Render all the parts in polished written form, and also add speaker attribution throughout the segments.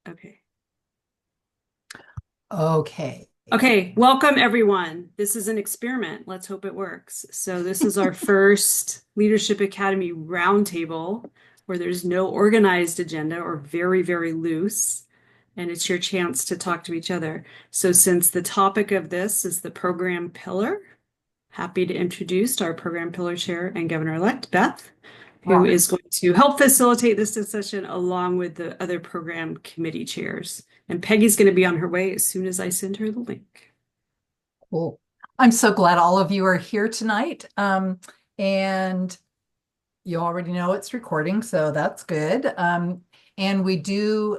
Speaker 1: Okay.
Speaker 2: Okay.
Speaker 1: Okay, welcome everyone. This is an experiment. Let's hope it works. So this is our first Leadership Academy roundtable where there's no organized agenda or very, very loose, and it's your chance to talk to each other. So since the topic of this is the program pillar, happy to introduce our program pillar chair and governor-elect, Beth, who
Speaker 2: Wow.
Speaker 1: is going to help facilitate this discussion along with the other program committee chairs. And Peggy's going to be on her way as soon as I send her the link.
Speaker 2: Cool. I'm so glad all of you are here tonight. And you already know it's recording, so that's good. And we do,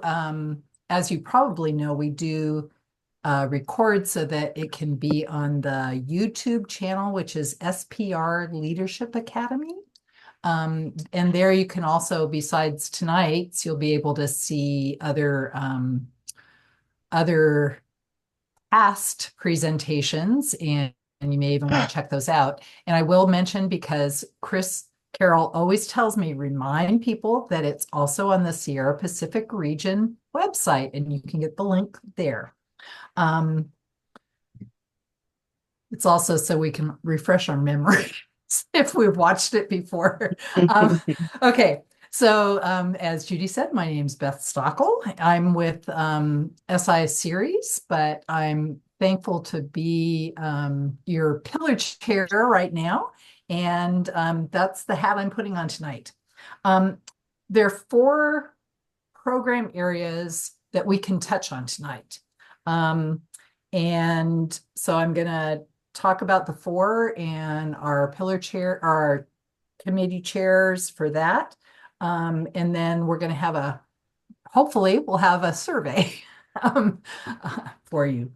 Speaker 2: as you probably know, we do record so that it can be on the YouTube channel, which is SPR Leadership Academy. And there you can also, besides tonight's, you'll be able to see other past presentations, and you may even want to check those out. And I will mention, because Chris Carroll always tells me, remind people that it's also on the Sierra Pacific Region website, and you can get the link there. It's also so we can refresh our memory if we've watched it before. Okay. So, as Judy said, my name's Beth Stochl. I'm with SI Series, but I'm thankful to be your pillar chair right now. And that's the hat I'm putting on tonight. Um, there are four program areas that we can touch on tonight. And so I'm going to talk about the four and our pillar chair, our committee chairs for that. And then we're going to have hopefully we'll have a survey um, for you.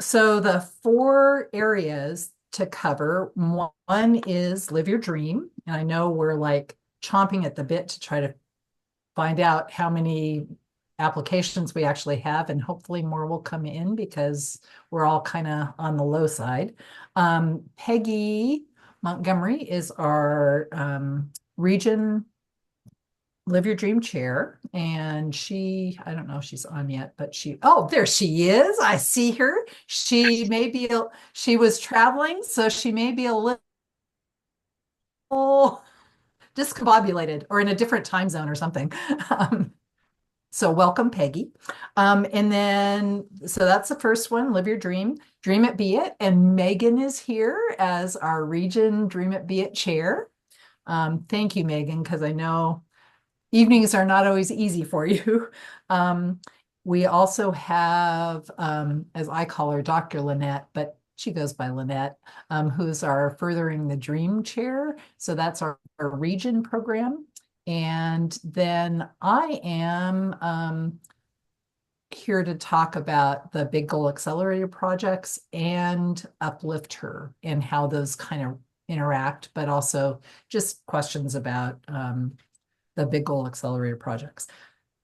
Speaker 2: So the four areas to cover, one is live your dream. And I know we're like chomping at the bit to try to find out how many applications we actually have, and hopefully more will come in because we're all kind of on the low side. Peggy Montgomery is our region Live Your Dream chair, and I don't know if she's on yet, but there she is. I see her. She was traveling, so she may be a little discombobulated or in a different time zone or something. So welcome, Peggy. So that's the first one, Live Your Dream, Dream It, Be It. And Megan is here as our region Dream It, Be It chair. Thank you, Megan, because I know evenings are not always easy for you. We also have, as I call her, Dr. Lynette, but she goes by Lynette, who's our Furthering the Dream chair. So that's our region program. And then I am here to talk about the Big Goal Accelerator projects and Uplift Her and how those kind of interact, but also just questions about the Big Goal Accelerator projects.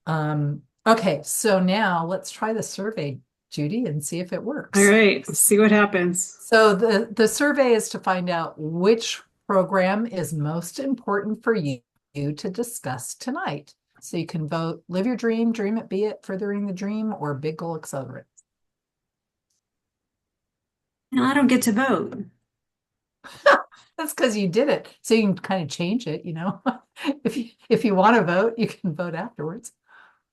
Speaker 2: Okay, so now let's try the survey, Judy, and see if it
Speaker 1: All
Speaker 2: works.
Speaker 1: right, let's see what happens.
Speaker 2: So the survey is to find out which program is most important for you to discuss tonight. So you can vote Live Your Dream, Dream It, Be It, Furthering the Dream, or Big Goal Accelerate.
Speaker 1: No, I don't get to vote.
Speaker 2: That's because you did it. So you can kind of change it, you know. If you want to vote, you can vote afterwards.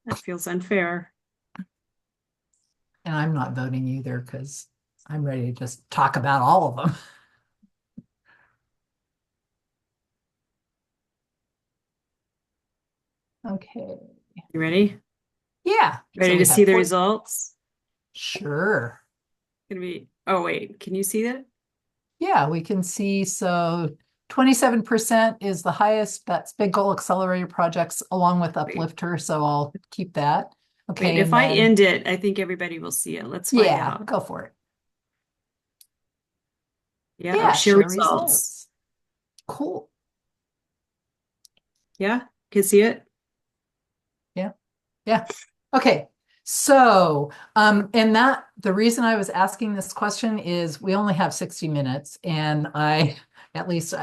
Speaker 1: That feels unfair.
Speaker 2: And I'm not voting either because I'm ready to just talk about all of them. Okay.
Speaker 1: You ready?
Speaker 2: Yeah. So
Speaker 1: Ready
Speaker 2: we
Speaker 1: to see
Speaker 2: have
Speaker 1: the
Speaker 2: four.
Speaker 1: results?
Speaker 2: Sure.
Speaker 1: Gonna be, oh wait, can you see that?
Speaker 2: Yeah, we can see. So 27% is the highest. That's Big Goal Accelerator projects along with
Speaker 1: Wait,
Speaker 2: Uplifter. So I'll keep that.
Speaker 1: wait,
Speaker 2: Okay.
Speaker 1: if
Speaker 2: And
Speaker 1: I
Speaker 2: then,
Speaker 1: end it, I think everybody will see it. Let's find
Speaker 2: yeah,
Speaker 1: out.
Speaker 2: go for it.
Speaker 1: Yeah, oh,
Speaker 2: Yeah,
Speaker 1: share
Speaker 2: share
Speaker 1: results.
Speaker 2: results. Cool.
Speaker 1: Yeah, can see it?
Speaker 2: Yeah. Yeah. Okay. So, and the reason I was asking this question is we only have 60 minutes, and at least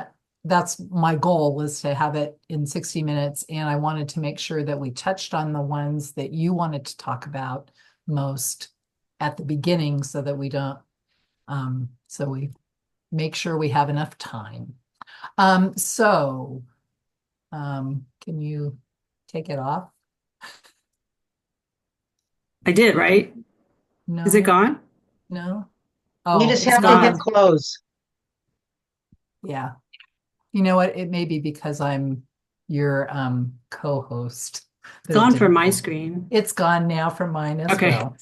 Speaker 2: that's my goal, was to have it in 60 minutes. And I wanted to make sure that we touched on the ones that you wanted to talk about most at the beginning so that we don't, so we make sure we have enough time. So can you take it off?
Speaker 1: I did, right? Is it
Speaker 2: No,
Speaker 1: gone?
Speaker 2: no.
Speaker 3: You
Speaker 2: Oh,
Speaker 3: just
Speaker 2: it's
Speaker 3: have to hit
Speaker 2: gone.
Speaker 3: close.
Speaker 2: Yeah. You know what? It may be because I'm your co-host
Speaker 1: It's
Speaker 2: that it
Speaker 1: gone from
Speaker 2: didn't
Speaker 1: my
Speaker 2: go.
Speaker 1: screen.
Speaker 2: It's gone now from mine as
Speaker 1: Okay.
Speaker 2: well.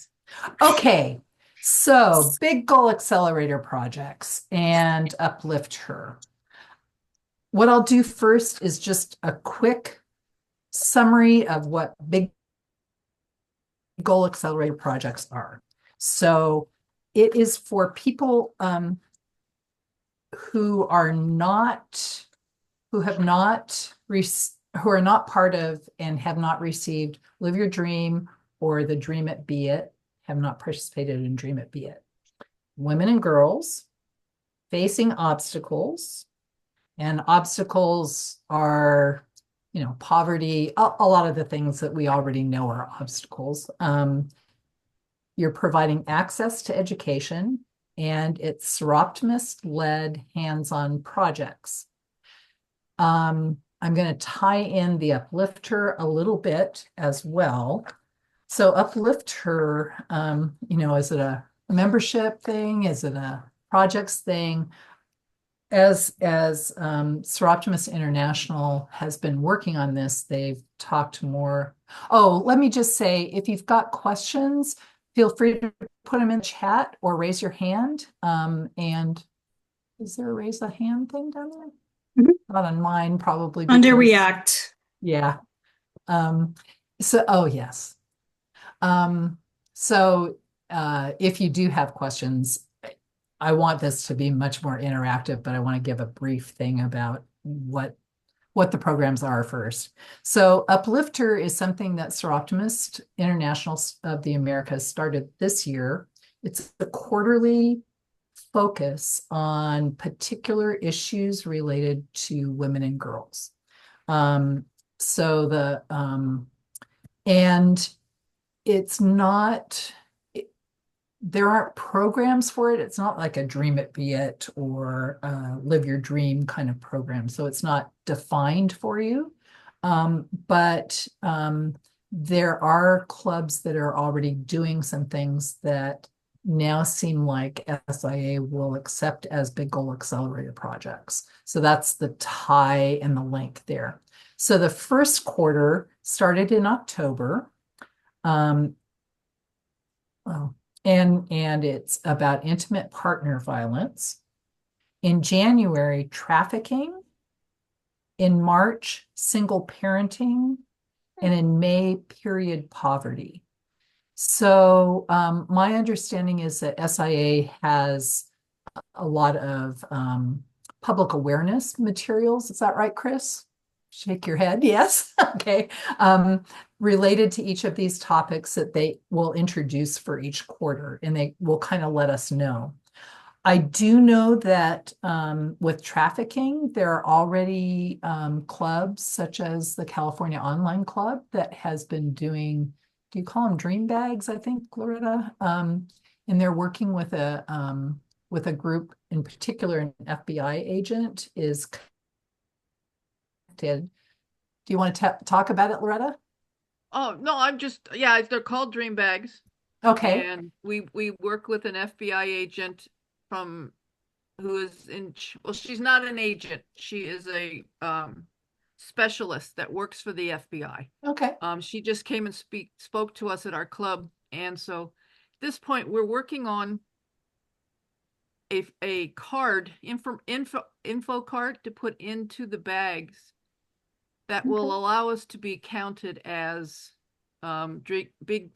Speaker 2: Okay. So big goal accelerator projects and uplift her. What I'll do first is just a quick summary of what big goal accelerator projects are. So it is for people who are not who have not who are not part of and have not received Live Your Dream or the Dream It Be It, have not participated in Dream It Be It. Women and girls facing obstacles, and obstacles are, poverty, a lot of the things that we already know are obstacles. You're providing access to education, and it's Seroptimist-led hands-on projects. I'm going to tie in the uplifter a little bit as well. So uplifter, is it a membership thing? Is it a projects thing? As Seroptimist International has been working on this, they've talked more. Oh, let me just say, if you've got questions, feel free to put them in chat or raise your hand. And is there a raise a hand thing down there?
Speaker 1: Mhm.
Speaker 2: Not on mine, probably
Speaker 1: Under
Speaker 2: because,
Speaker 1: React.
Speaker 2: yeah. Um, oh yes. Um, so if you do have questions, I want this to be much more interactive, but I want to give a brief thing about what the programs are first. So Uplifter is something that Seroptimist International of the Americas started this year. It's a quarterly focus on particular issues related to women and girls. Um, so the and it's not there aren't programs for it. It's not like a Dream It Be It or Live Your Dream kind of program. So it's not defined for you. But there are clubs that are already doing some things that now seem like SIA will accept as big goal accelerator projects. So that's the tie and the link there. So the first quarter started in October. Um, oh, and it's about intimate partner violence. In January, trafficking. In March, single parenting. And in May, period poverty. So my understanding is that SIA has a lot of public awareness materials. Is that right, Chris? Shake your head. Yes. Okay. Related to each of these topics that they will introduce for each quarter, and they will kind of let us know. I do know that with trafficking, there are already clubs such as the California Online Club that has been doing, do you call them dream bags, I think, Loretta? And they're working with a group, in particular, an FBI agent is connected. Do you want to talk about it, Loretta?
Speaker 4: Oh, no, I'm just, yeah, they're called dream bags.
Speaker 2: Okay.
Speaker 4: And we work with an FBI agent from who is well, she's not an agent. She is a specialist that works for the FBI.
Speaker 2: Okay.
Speaker 4: She just came and spoke to us at our club. And so at this point, we're working on a card, info card to put into the bags that will allow us to be counted as big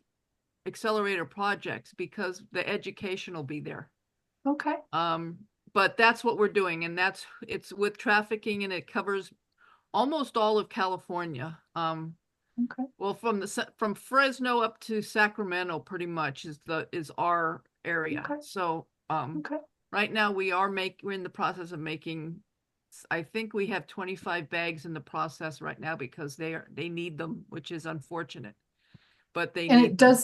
Speaker 4: accelerator projects because the education will be there.
Speaker 2: Okay.
Speaker 4: But that's what we're doing, and it's with trafficking, and it covers almost all of California.
Speaker 2: Okay.
Speaker 4: Well, from Fresno up to Sacramento, pretty much is our area.
Speaker 2: Okay.
Speaker 4: So
Speaker 2: Okay.
Speaker 4: right now we're in the process of making I think we have 25 bags in the process right now because they need them, which is unfortunate, but they
Speaker 2: And
Speaker 4: need them.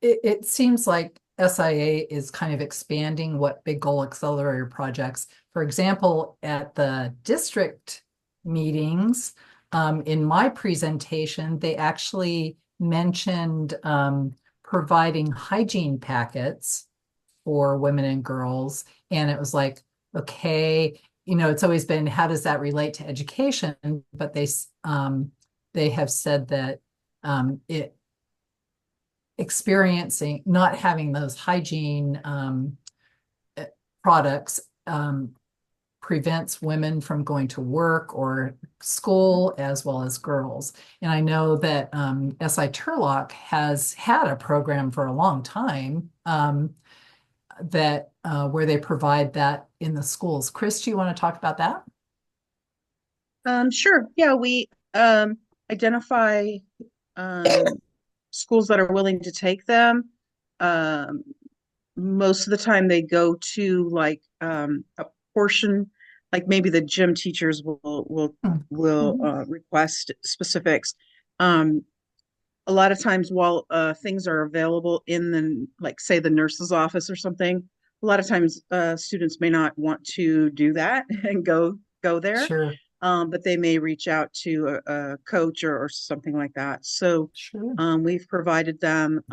Speaker 2: it seems like SIA is kind of expanding what Big Goal Accelerator projects. For example, at the district meetings, in my presentation, they actually mentioned providing hygiene packets for women and girls. And it was like, okay, it's always been, how does that relate to education? But they have said that it experiencing not having those hygiene products prevents women from going to work or school as well as girls. And I know that SI Turlock has had a program for a long time that where they provide that in the schools. Chris, do you want to talk about that?
Speaker 3: Sure. Yeah, we identify schools that are willing to take them. Um, Most of the time they go to like a portion, like maybe the gym teachers will
Speaker 2: Mhm.
Speaker 3: request specifics. Um, a lot of times while things are available in the, like say the nurse's office or something, a lot of times students may not want to do that and go there.
Speaker 2: Sure,
Speaker 3: But they may reach out to a coach or something like that. So
Speaker 2: sure.
Speaker 3: we've provided them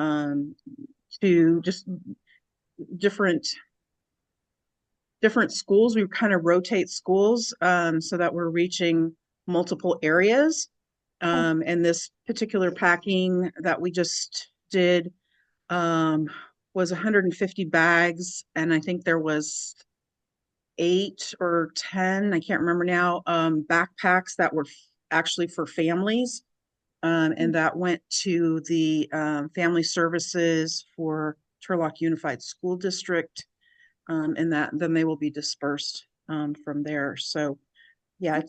Speaker 3: to just different schools. We kind of rotate schools so that we're reaching multiple areas. And this particular packing that we just did was 150 bags, and I think there was 8 or 10, I can't remember now, backpacks that were actually for families. And that went to the family services for Turlock Unified School District. And that then they will be dispersed from there. So yeah,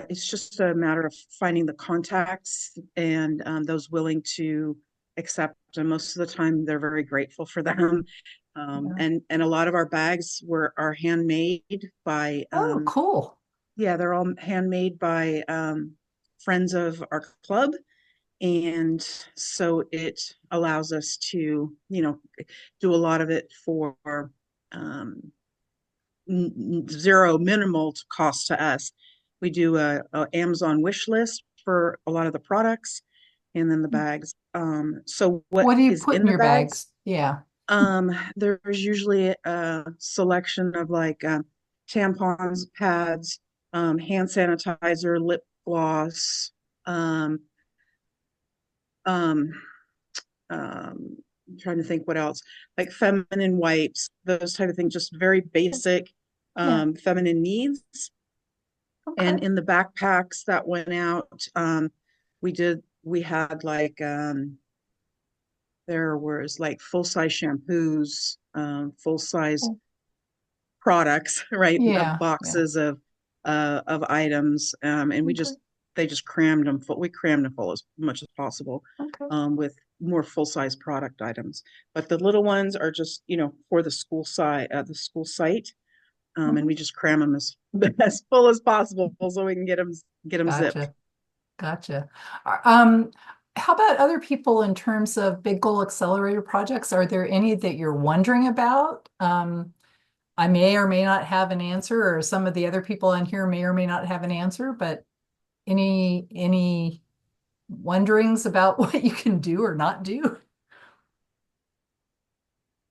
Speaker 3: it's just a matter of finding the contacts and those willing to accept. And most of the time, they're very grateful for them.
Speaker 2: Yeah.
Speaker 3: And a lot of our bags are handmade by
Speaker 2: Oh, cool.
Speaker 3: yeah, they're all handmade by friends of our club. And so it allows us to, do a lot of it for um, zero minimal cost to us. We do a Amazon wish list for a lot of the products and then the bags. So what
Speaker 2: What do you
Speaker 3: is
Speaker 2: put
Speaker 3: in
Speaker 2: in
Speaker 3: the
Speaker 2: your
Speaker 3: bags?
Speaker 2: bags? Yeah.
Speaker 3: There's usually a selection of like tampons, pads, hand sanitizer, lip gloss, um, um, I'm trying to think what else, like feminine wipes, those type of things, just very basic
Speaker 2: Yeah.
Speaker 3: feminine needs.
Speaker 2: Okay.
Speaker 3: And in the backpacks that went out, we had like there was like full size shampoos, full size
Speaker 2: Cool.
Speaker 3: products, right?
Speaker 2: Yeah. Yeah.
Speaker 3: Boxes of items, and
Speaker 2: Okay.
Speaker 3: they just crammed them full. We crammed them full as much as possible,
Speaker 2: Okay.
Speaker 3: with more full size product items. But the little ones are just for the school site, and
Speaker 2: Mhm.
Speaker 3: we just cram them as as full as possible so we can get them zipped.
Speaker 2: Gotcha. Gotcha. How about other people in terms of big goal accelerator projects? Are there any that you're wondering about? I may or may not have an answer, or some of the other people in here may or may not have an answer, but any wonderings about what you can do or not do?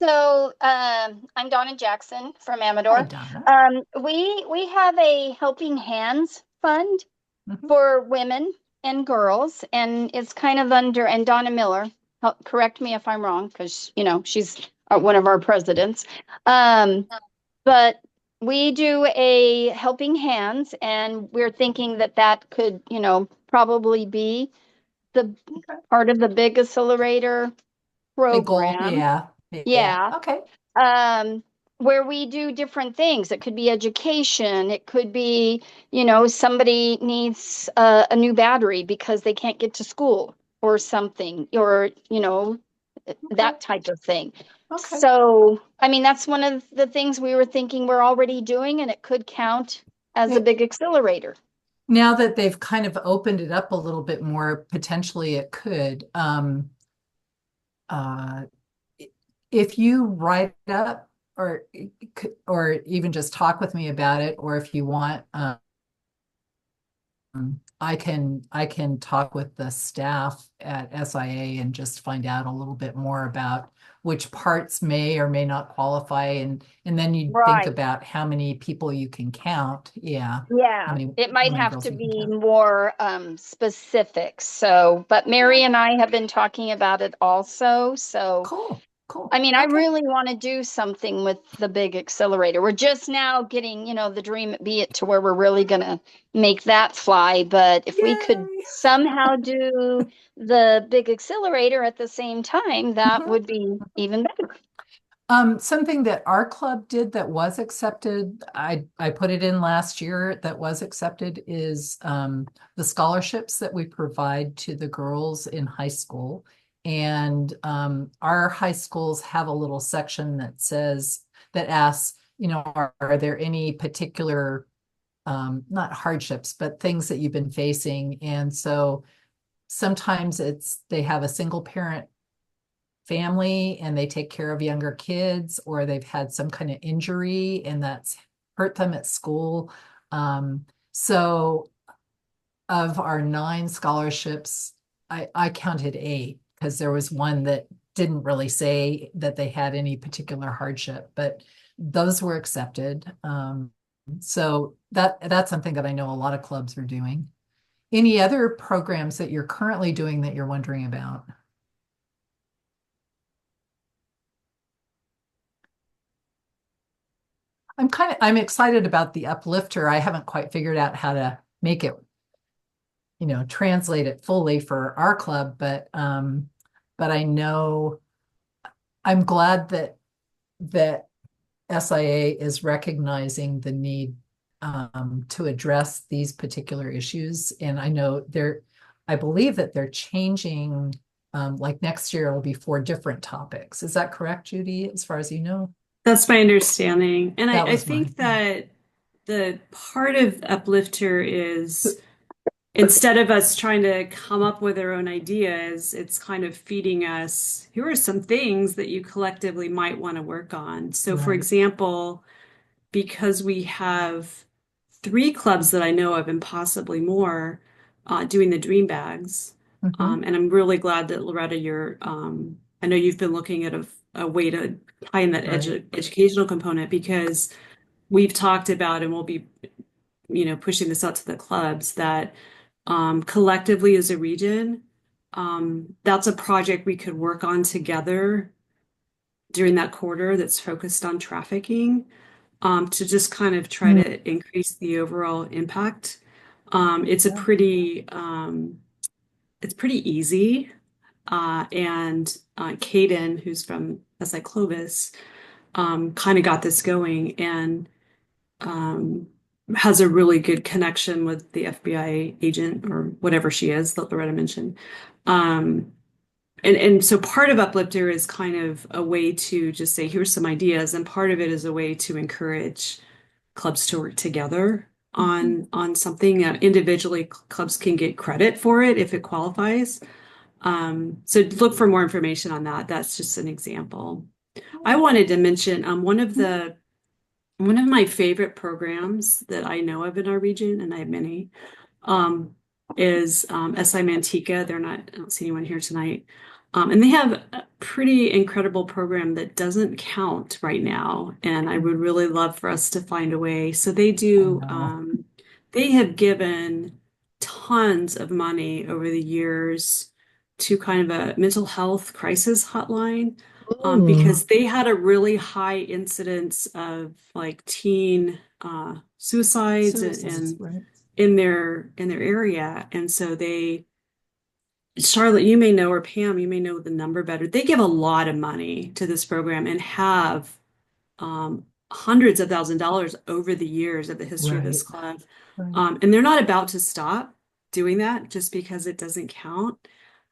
Speaker 5: So I'm Donna Jackson from
Speaker 2: Hi,
Speaker 5: Amador.
Speaker 2: Donna.
Speaker 5: We have a Helping Hands fund
Speaker 2: Mhm.
Speaker 5: for women and girls, and it's kind of under, and Donna Miller, correct me if I'm wrong, because she's one of our presidents. But we do a Helping Hands, and we're thinking that that could probably be the
Speaker 2: Okay.
Speaker 5: part of the big accelerator
Speaker 2: Big goal.
Speaker 5: program.
Speaker 2: Yeah. Yeah.
Speaker 5: Yeah.
Speaker 2: Okay.
Speaker 5: um, where we do different things. It could be education. It could be, somebody needs a new battery because they can't get to school or something, or, that type of thing.
Speaker 2: Okay.
Speaker 5: So, I mean, that's one of the things we were thinking we're already doing, and it could count as a big accelerator.
Speaker 2: Now that they've kind of opened it up a little bit more, potentially it could. Uh, if you write up or even just talk with me about it, or if you want, I can talk with the staff at SIA and just find out a little bit more about which parts may or may not qualify, and then you think
Speaker 5: Right.
Speaker 2: about how many people you can count. Yeah.
Speaker 5: Yeah, it
Speaker 2: How
Speaker 5: might
Speaker 2: many
Speaker 5: have
Speaker 2: girls
Speaker 5: to
Speaker 2: you can
Speaker 5: be
Speaker 2: count.
Speaker 5: more specific. So, but Mary and I have been talking about it also. So,
Speaker 2: Cool. Cool.
Speaker 5: I mean, I
Speaker 2: Okay.
Speaker 5: really want to do something with the big accelerator. We're just now getting, the dream be it to where we're really going to make that fly. But if we could
Speaker 2: Yay.
Speaker 5: somehow do the big accelerator at the same time, that
Speaker 2: Mhm.
Speaker 5: would be even better.
Speaker 2: Something that our club did that was accepted, I put it in last year, that was accepted, is the scholarships that we provide to the girls in high school. And our high schools have a little section that asks, are there any particular, not hardships, but things that you've been facing? And so sometimes they have a single parent family and they take care of younger kids, or they've had some kind of injury and that's hurt them at school. So of our 9 scholarships, I counted 8, because there was one that didn't really say that they had any particular hardship, but those were accepted. So that's something that I know a lot of clubs are doing. Any other programs that you're currently doing that you're wondering about? I'm excited about the uplifter. I haven't quite figured out how to make it, translate it fully for our club, but I know I'm glad that SIA is recognizing the need to address these particular issues. And I believe that they're changing, like next year will be 4 different topics. Is that correct, Judy, as far as you know?
Speaker 1: That's my understanding. And
Speaker 2: That
Speaker 1: I
Speaker 2: was mine.
Speaker 1: think that the part of Uplifter is instead of us trying to come up with our own ideas, it's kind of feeding us, here are some things that you collectively might want to work on. So, for
Speaker 2: Right.
Speaker 1: example, because we have 3 clubs that I know of and possibly more doing the dream bags.
Speaker 2: Mhm.
Speaker 1: And I'm really glad that Loretta, I know you've been looking at a way to tie in that
Speaker 2: Right.
Speaker 1: educational component because we've talked about and we'll be, pushing this out to the clubs that collectively as a region, that's a project we could work on together during that quarter that's focused on trafficking, to just kind of try
Speaker 2: Mm.
Speaker 1: to increase the overall impact. It's a
Speaker 2: Yeah.
Speaker 1: pretty easy. And Caden, who's from SI Clovis, kind of got this going and um, has a really good connection with the FBI agent or whatever she is that Loretta mentioned. Um, and so part of Uplifter is kind of a way to just say, here's some ideas, and part of it is a way to encourage clubs to work together
Speaker 2: Mhm.
Speaker 1: on something. Individually, clubs can get credit for it if it qualifies. So look for more information on that. That's just an example. I wanted to mention one of my favorite programs that I know of in our region, and I have many, um, is SI Manteca. I don't see anyone here tonight. And they have a pretty incredible program that doesn't count right now. And I would really love for us to find a way. So
Speaker 2: I know.
Speaker 1: they have given tons of money over the years to kind of a mental health crisis hotline,
Speaker 2: Ooh,
Speaker 1: because they had a really high incidence of like teen suicides
Speaker 2: suicides,
Speaker 1: and
Speaker 2: right?
Speaker 1: in their area. And so Charlotte, you may know, or Pam, you may know the number better. They give a lot of money to this program and have hundreds of $1,000s over the years of the history of this
Speaker 2: Right,
Speaker 1: club.
Speaker 2: right.
Speaker 1: And they're not about to stop doing that just because it doesn't count.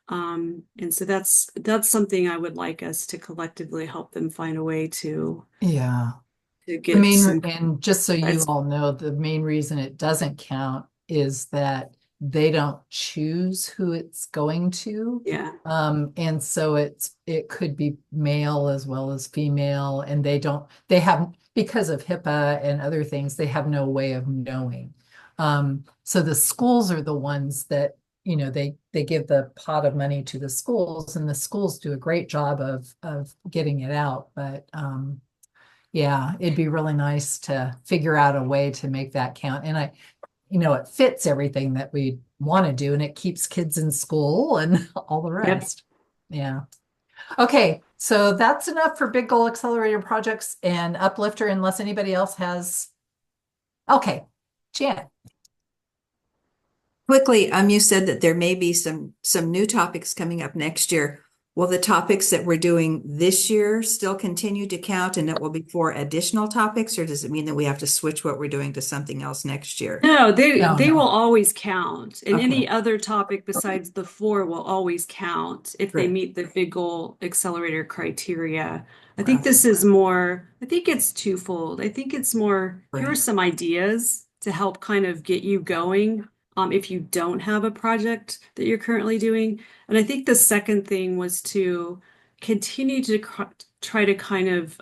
Speaker 1: And so that's something I would like us to collectively help them find a way
Speaker 2: Yeah.
Speaker 1: to
Speaker 2: The
Speaker 1: get
Speaker 2: main,
Speaker 1: some.
Speaker 2: and just so you
Speaker 1: That's,
Speaker 2: all know, the main reason it doesn't count is that they don't choose who it's going to.
Speaker 1: yeah.
Speaker 2: And so it could be male as well as female, and they have, because of HIPAA and other things, they have no way of knowing. So the schools are the ones that, they give the pot of money to the schools, and the schools do a great job of getting it out. But yeah, it'd be really nice to figure out a way to make that count. And it fits everything that we want to do, and it keeps kids in school and all the
Speaker 1: Yep.
Speaker 2: rest. Yeah. Okay, so that's enough for Big Goal Accelerator projects and Uplifter, unless anybody else has. Okay, Janet.
Speaker 6: Quickly, you said that there may be some new topics coming up next year. Will the topics that we're doing this year still continue to count, and it will be for additional topics, or does it mean that we have to switch what we're doing to something else next year?
Speaker 1: No, they
Speaker 2: No,
Speaker 1: they
Speaker 2: no.
Speaker 1: will always count, and
Speaker 6: Okay.
Speaker 1: any other topic besides the four will always count if they
Speaker 6: Great.
Speaker 1: meet the big goal accelerator criteria. I think
Speaker 6: Right.
Speaker 1: this is more, I think it's twofold. I think it's more, here are
Speaker 6: Right.
Speaker 1: some ideas to help kind of get you going, if you don't have a project that you're currently doing. And I think the second thing was to continue to try to kind of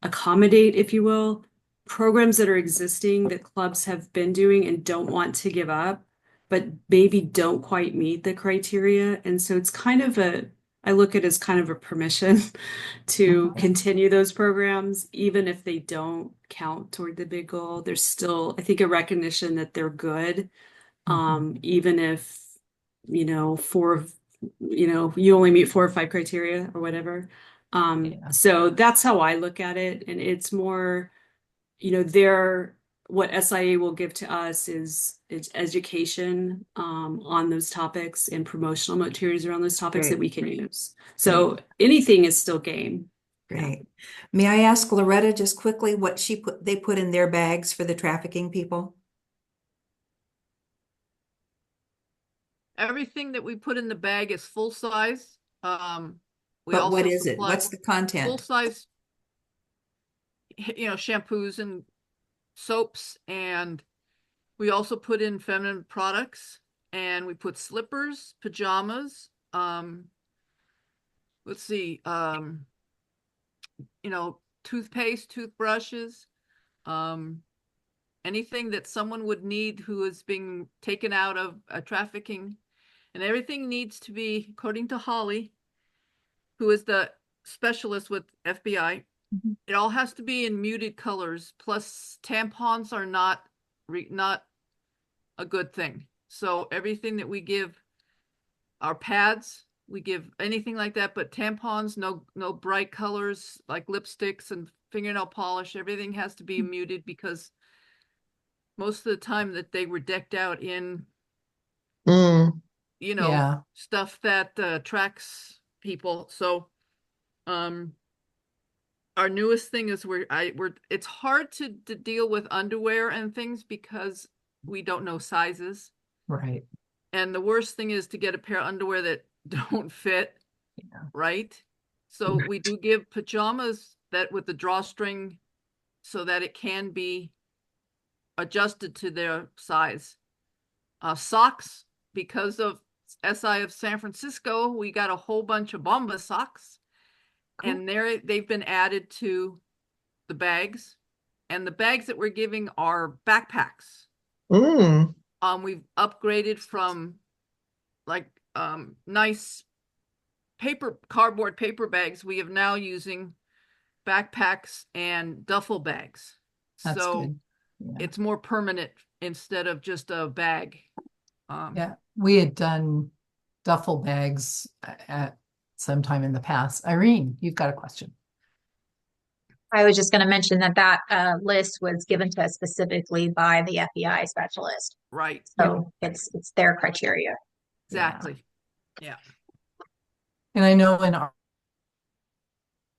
Speaker 1: accommodate, if you will, programs that are existing that clubs have been doing and don't want to give up, but maybe don't quite meet the criteria. And so it's kind of I look at it as kind of a permission to continue those programs, even if they don't count toward the big goal. There's still, I think, a recognition that they're good, even if, you only meet 4 or 5 criteria or whatever.
Speaker 2: Yeah.
Speaker 1: So that's how I look at it. And it's more, what SIA will give to us is education on those topics and promotional materials around those topics that
Speaker 6: Great.
Speaker 1: we can use. So anything is still game.
Speaker 6: Great. May I ask Loretta just quickly what they put in their bags for the trafficking people?
Speaker 4: Everything that we put in the bag is full size. We
Speaker 6: But
Speaker 4: also
Speaker 6: what is it?
Speaker 4: supply
Speaker 6: What's the
Speaker 4: full
Speaker 6: content?
Speaker 4: size, shampoos and soaps, and we also put in feminine products, and we put slippers, pajamas, let's see, toothpaste, toothbrushes, anything that someone would need who is being taken out of trafficking. And everything needs to be, according to Holly, who is the specialist with FBI, it all has to be in muted colors. Plus, tampons are not a good thing. So everything that we give, our pads, we give anything like that, but tampons, no bright colors like lipsticks and fingernail polish. Everything has to be muted, because most of the time that they were decked out in,
Speaker 2: Yeah.
Speaker 4: stuff that attracts people. So, our newest thing is it's hard to deal with underwear and things because we don't know sizes.
Speaker 2: Right.
Speaker 4: And the worst thing is to get a pair of underwear that don't fit.
Speaker 2: Yeah.
Speaker 4: Right. So we do give pajamas that with the drawstring so that it can be adjusted to their size. Socks, because of SI of San Francisco, we got a whole bunch of Bomba socks. Cool. And they've been added to the bags. And the bags that we're giving are backpacks. We've upgraded from nice cardboard paper bags. We have now using backpacks and duffel bags.
Speaker 2: That's
Speaker 4: so
Speaker 2: good. Yeah.
Speaker 4: It's more permanent instead of just a bag.
Speaker 2: Yeah, we had done duffel bags at some time in the past. Irene, you've got a question.
Speaker 7: I was just going to mention that list was given to us specifically by the FBI specialist.
Speaker 4: Right.
Speaker 7: So it's their criteria.
Speaker 4: Exactly. Yeah.
Speaker 2: And I know in our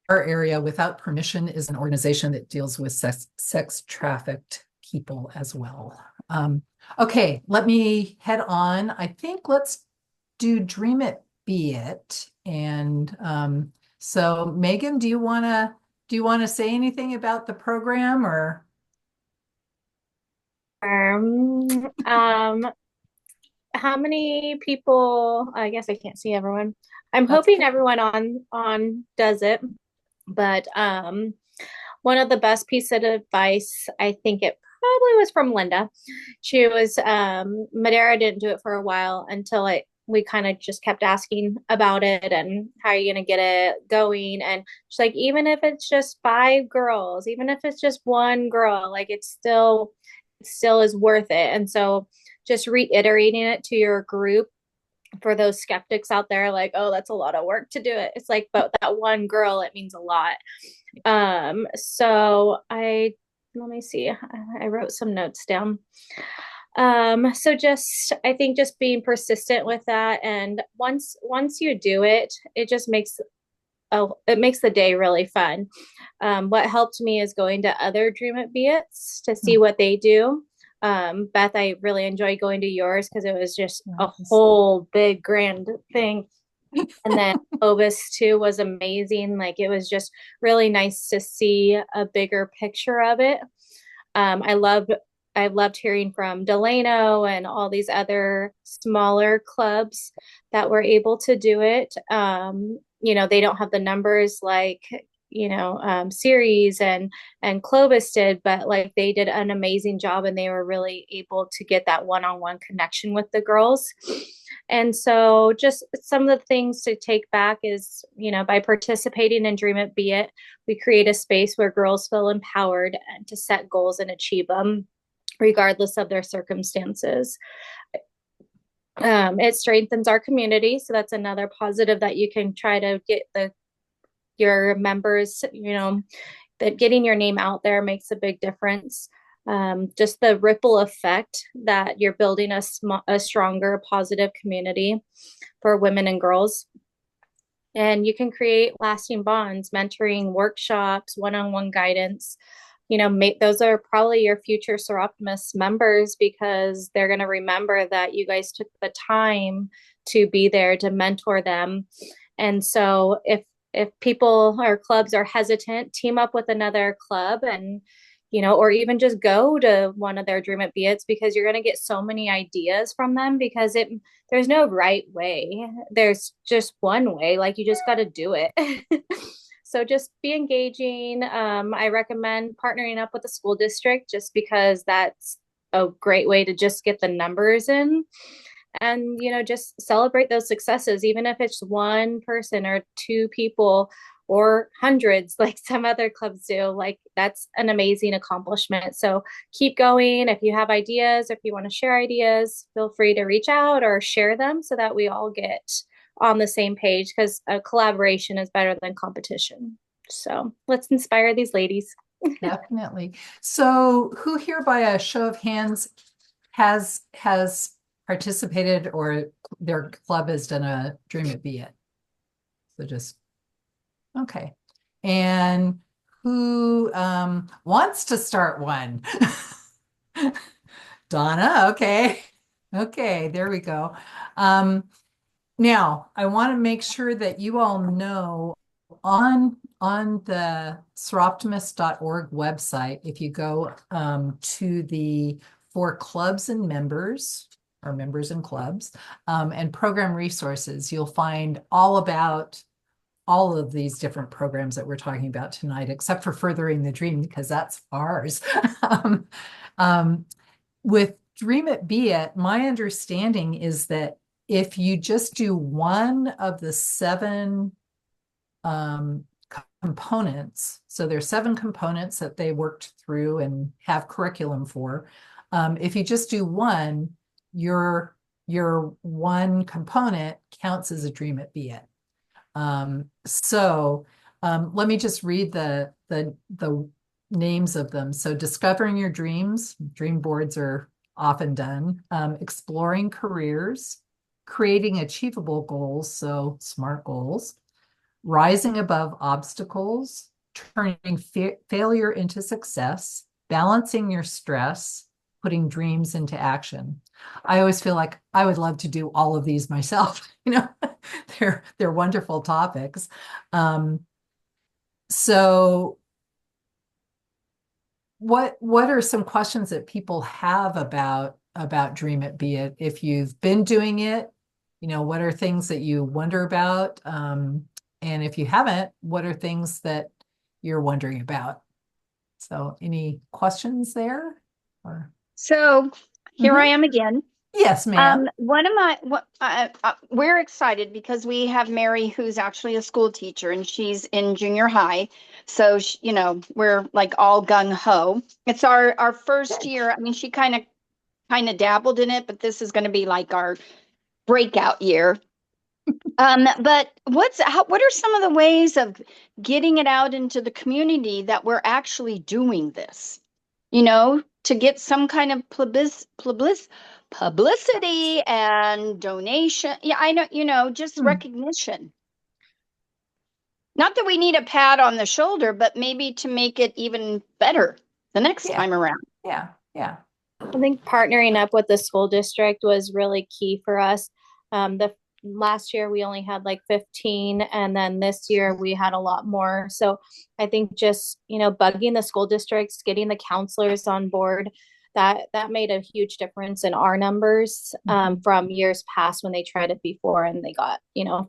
Speaker 2: area, Without Permission is an organization that deals with sex trafficked people as well. Okay, let me head on. I think let's do Dream It, Be It. And so Megan, do you want to say anything about the program or?
Speaker 8: Um, um, how many people? I guess I can't see everyone. I'm
Speaker 2: That's
Speaker 8: hoping
Speaker 2: okay.
Speaker 8: everyone on does it, but one of the best piece of advice, I think it probably was from Linda. She was Madeira didn't do it for a while until we kind of just kept asking about it and how are you going to get it going. And she's like, even if it's just 5 girls, even if it's just one girl, like it still is worth it. And so just reiterating it to your group for those skeptics out there, like, oh, that's a lot of work to do it. It's like, but that one girl, it means a lot. So let me see, I wrote some notes down. So just, I think just being persistent with that. And once you do it, it just makes, it makes the day really fun. What helped me is going to other Dream It Be It's to see what they do. Beth, I really enjoyed going to yours because it was just a whole big grand thing. And then Obis too was amazing. Like it was just really nice to see a bigger picture of it. I loved hearing from Delano and all these other smaller clubs that were able to do it. They don't have the numbers like Ceres and Clovis did, but like they did an amazing job and they were really able to get that one-on-one connection with the girls. And so just some of the things to take back is, by participating in Dream It Be It, we create a space where girls feel empowered and to set goals and achieve them regardless of their circumstances. It strengthens our community. So that's another positive that you can try to get your members, that getting your name out there makes a big difference. Just the ripple effect that you're building a stronger, positive community for women and girls. And you can create lasting bonds, mentoring, workshops, one-on-one guidance. Those are probably your future Seroptimus members because they're going to remember that you guys took the time to be there to mentor them. And so if people or clubs are hesitant, team up with another club and, or even just go to one of their Dream It Be It's because you're going to get so many ideas from them because there's no right way. There's just one way. Like you just got to do it. So just be engaging. I recommend partnering up with the school district just because that's a great way to just get the numbers in. And, just celebrate those successes, even if it's one person or 2 people or hundreds, like some other clubs do. Like that's an amazing accomplishment. So keep going. If you have ideas, if you want to share ideas, feel free to reach out or share them so that we all get on the same page because a collaboration is better than competition. So let's inspire these ladies.
Speaker 2: Definitely. So who here by a show of hands has participated or their club has done a Dream It Be It? So just, okay. And who wants to start one? Donna, okay. Okay, there we go. Now, I want to make sure that you all know on the seroptimus.org website, if you go to the for clubs and members, or members and clubs, and program resources, you'll find all about all of these different programs that we're talking about tonight, except for Furthering the Dream, because that's ours. With Dream It Be It, my understanding is that if you just do one of the 7 components, so there's 7 components that they worked through and have curriculum for. If you just do one, your one component counts as a Dream It Be It. Let me just read the names of them. So discovering your dreams, dream boards are often done. Exploring careers, creating achievable goals, so SMART goals, rising above obstacles, turning failure into success, balancing your stress, putting dreams into action. I always feel like I would love to do all of these myself. They're wonderful topics. So what are some questions that people have about Dream It Be It? If you've been doing it, what are things that you wonder about? And if you haven't, what are things that you're wondering about? So any questions there? Or
Speaker 5: So here I am again.
Speaker 2: yes, ma'am.
Speaker 5: We're excited because we have Mary, who's actually a school teacher, and she's in junior high. So, we're like all gung ho. It's our first year. I mean, she kind of dabbled in it, but this is going to be like our breakout year. But what are some of the ways of getting it out into the community that we're actually doing this? To get some kind of publicity and donation. Yeah, I know, just recognition. Not that we need a pat on the shoulder, but maybe to make it even better the next time around.
Speaker 2: Yeah.
Speaker 8: I think partnering up with the school district was really key for us. The last year we only had like 15, and then this year we had a lot more. So I think just, bugging the school districts, getting the counselors on board, that made a huge difference in our numbers from years past when they tried it before and they got,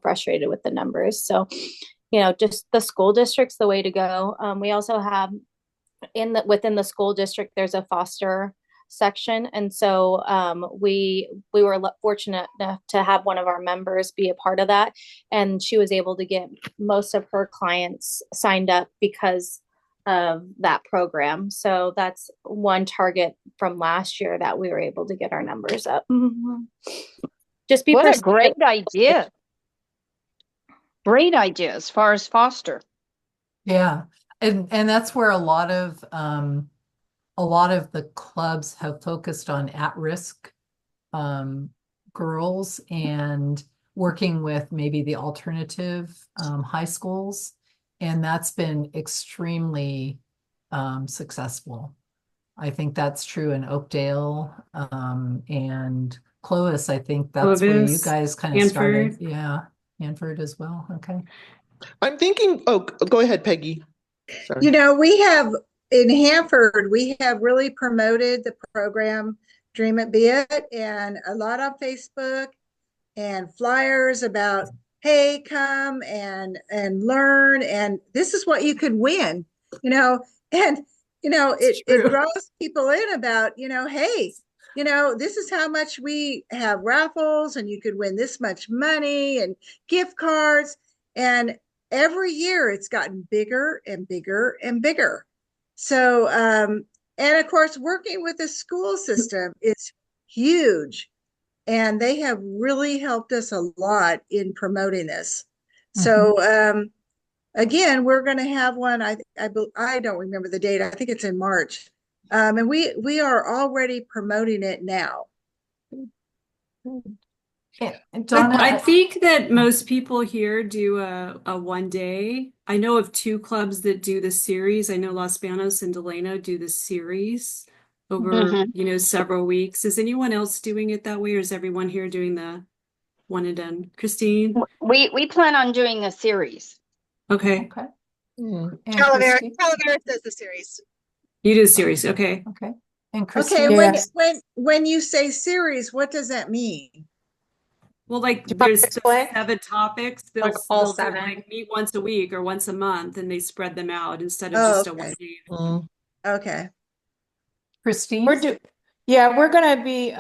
Speaker 8: frustrated with the numbers. So, just the school district's the way to go. We also have within the school district, there's a foster section, and so we were fortunate enough to have one of our members be a part of that, and she was able to get most of her clients signed up because of that program. So that's one target from last year that we were able to get our numbers up. Just be
Speaker 5: what a great idea. Great idea as far as foster.
Speaker 2: Yeah. And that's where a lot of the clubs have focused on at-risk girls and working with maybe the alternative high schools. And that's been extremely successful. I think that's true in Oakdale and Clovis. I think that's where you guys kind of started. Yeah, Hanford as well. Okay.
Speaker 9: I'm thinking, go ahead, Peggy. Sorry.
Speaker 10: We have in Hanford, we have really promoted the program Dream It Be It, and a lot on Facebook and flyers about, hey, come and learn, and this is what you could win, and it draws people in about, hey, this is how much we have raffles, and you could win this much money and gift cards, and every year it's gotten bigger and bigger and bigger. So, and of course, working with the school system is huge. And they have really helped us a lot in promoting this. So, again, we're going to have one. I don't remember the date. I think it's in March. And we are already promoting it now.
Speaker 2: Donna,
Speaker 1: I think that most people here do a 1 day. I know of 2 clubs that do the series. I know Los Banos and Delano do the series over, several weeks. Is anyone else doing it that way, or is everyone here doing the one and done? Christine?
Speaker 5: We plan on doing a series.
Speaker 1: Okay.
Speaker 11: Calaveras does the series.
Speaker 1: You do the series. Okay.
Speaker 2: Okay. And Christine.
Speaker 10: Okay. When you say series, what does that mean?
Speaker 1: Well, like there's 7 topics. They'll
Speaker 7: all
Speaker 1: do,
Speaker 7: 7.
Speaker 1: like meet once a week or once a month, and they spread them out instead of just a 1 day.
Speaker 10: Okay.
Speaker 2: Christine?
Speaker 11: We're going to be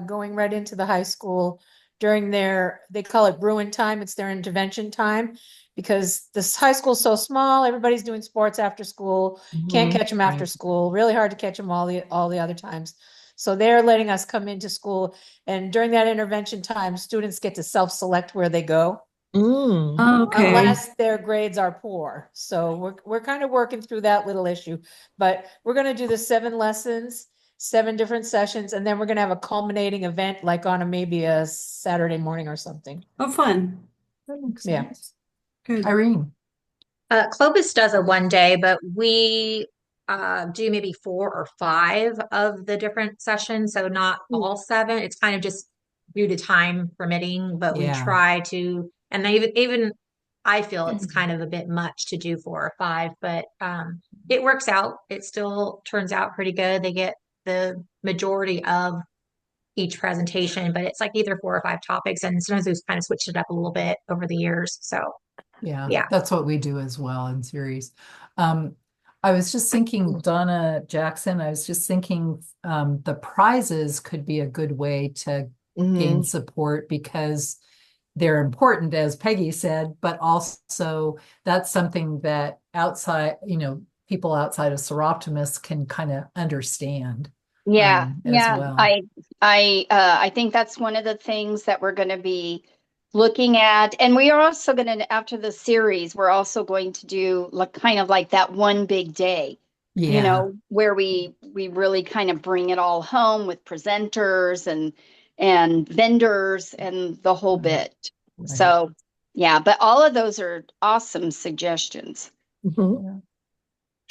Speaker 11: going right into the high school during they call it Bruin time. It's their intervention time because this high school is so small. Everybody's doing sports after school. Can't catch them after school. Really hard to catch them all the other times. So they're letting us come into school, and during that intervention time, students get to self-select where they go.
Speaker 1: Okay.
Speaker 11: Unless their grades are poor. So we're kind of working through that little issue, but we're going to do the 7 lessons, 7 different sessions, and then we're going to have a culminating event like on maybe a Saturday morning or something.
Speaker 1: Oh, fun.
Speaker 2: That makes
Speaker 11: Yeah.
Speaker 2: sense.
Speaker 1: Good.
Speaker 2: Irene?
Speaker 7: Clovis does a 1 day, but we do maybe 4 or 5 of the different sessions. So not all 7. It's kind of just due to time permitting, but we
Speaker 2: Yeah.
Speaker 7: try to, and even I feel it's kind of a bit much to do 4 or 5, but it works out. It still turns out pretty good. They get the majority of each presentation, but it's like either 4 or 5 topics, and sometimes we've kind of switched it up a little bit over the years. So
Speaker 2: Yeah, that's what we do as well in series. I was just thinking, Donna Jackson, I was just thinking the prizes could be a good way to gain support because they're important, as Peggy said, but also that's something that outside, people outside of Seroptimus can kind of understand
Speaker 5: Yeah,
Speaker 2: as
Speaker 5: yeah.
Speaker 2: well.
Speaker 5: I think that's one of the things that we're going to be looking at, and we are also going to, after the series, we're also going to do like kind of like that one big day,
Speaker 2: Yeah.
Speaker 5: where we really kind of bring it all home with presenters and vendors and the whole bit.
Speaker 2: Right.
Speaker 5: So, yeah, but all of those are awesome suggestions.
Speaker 2: Yeah.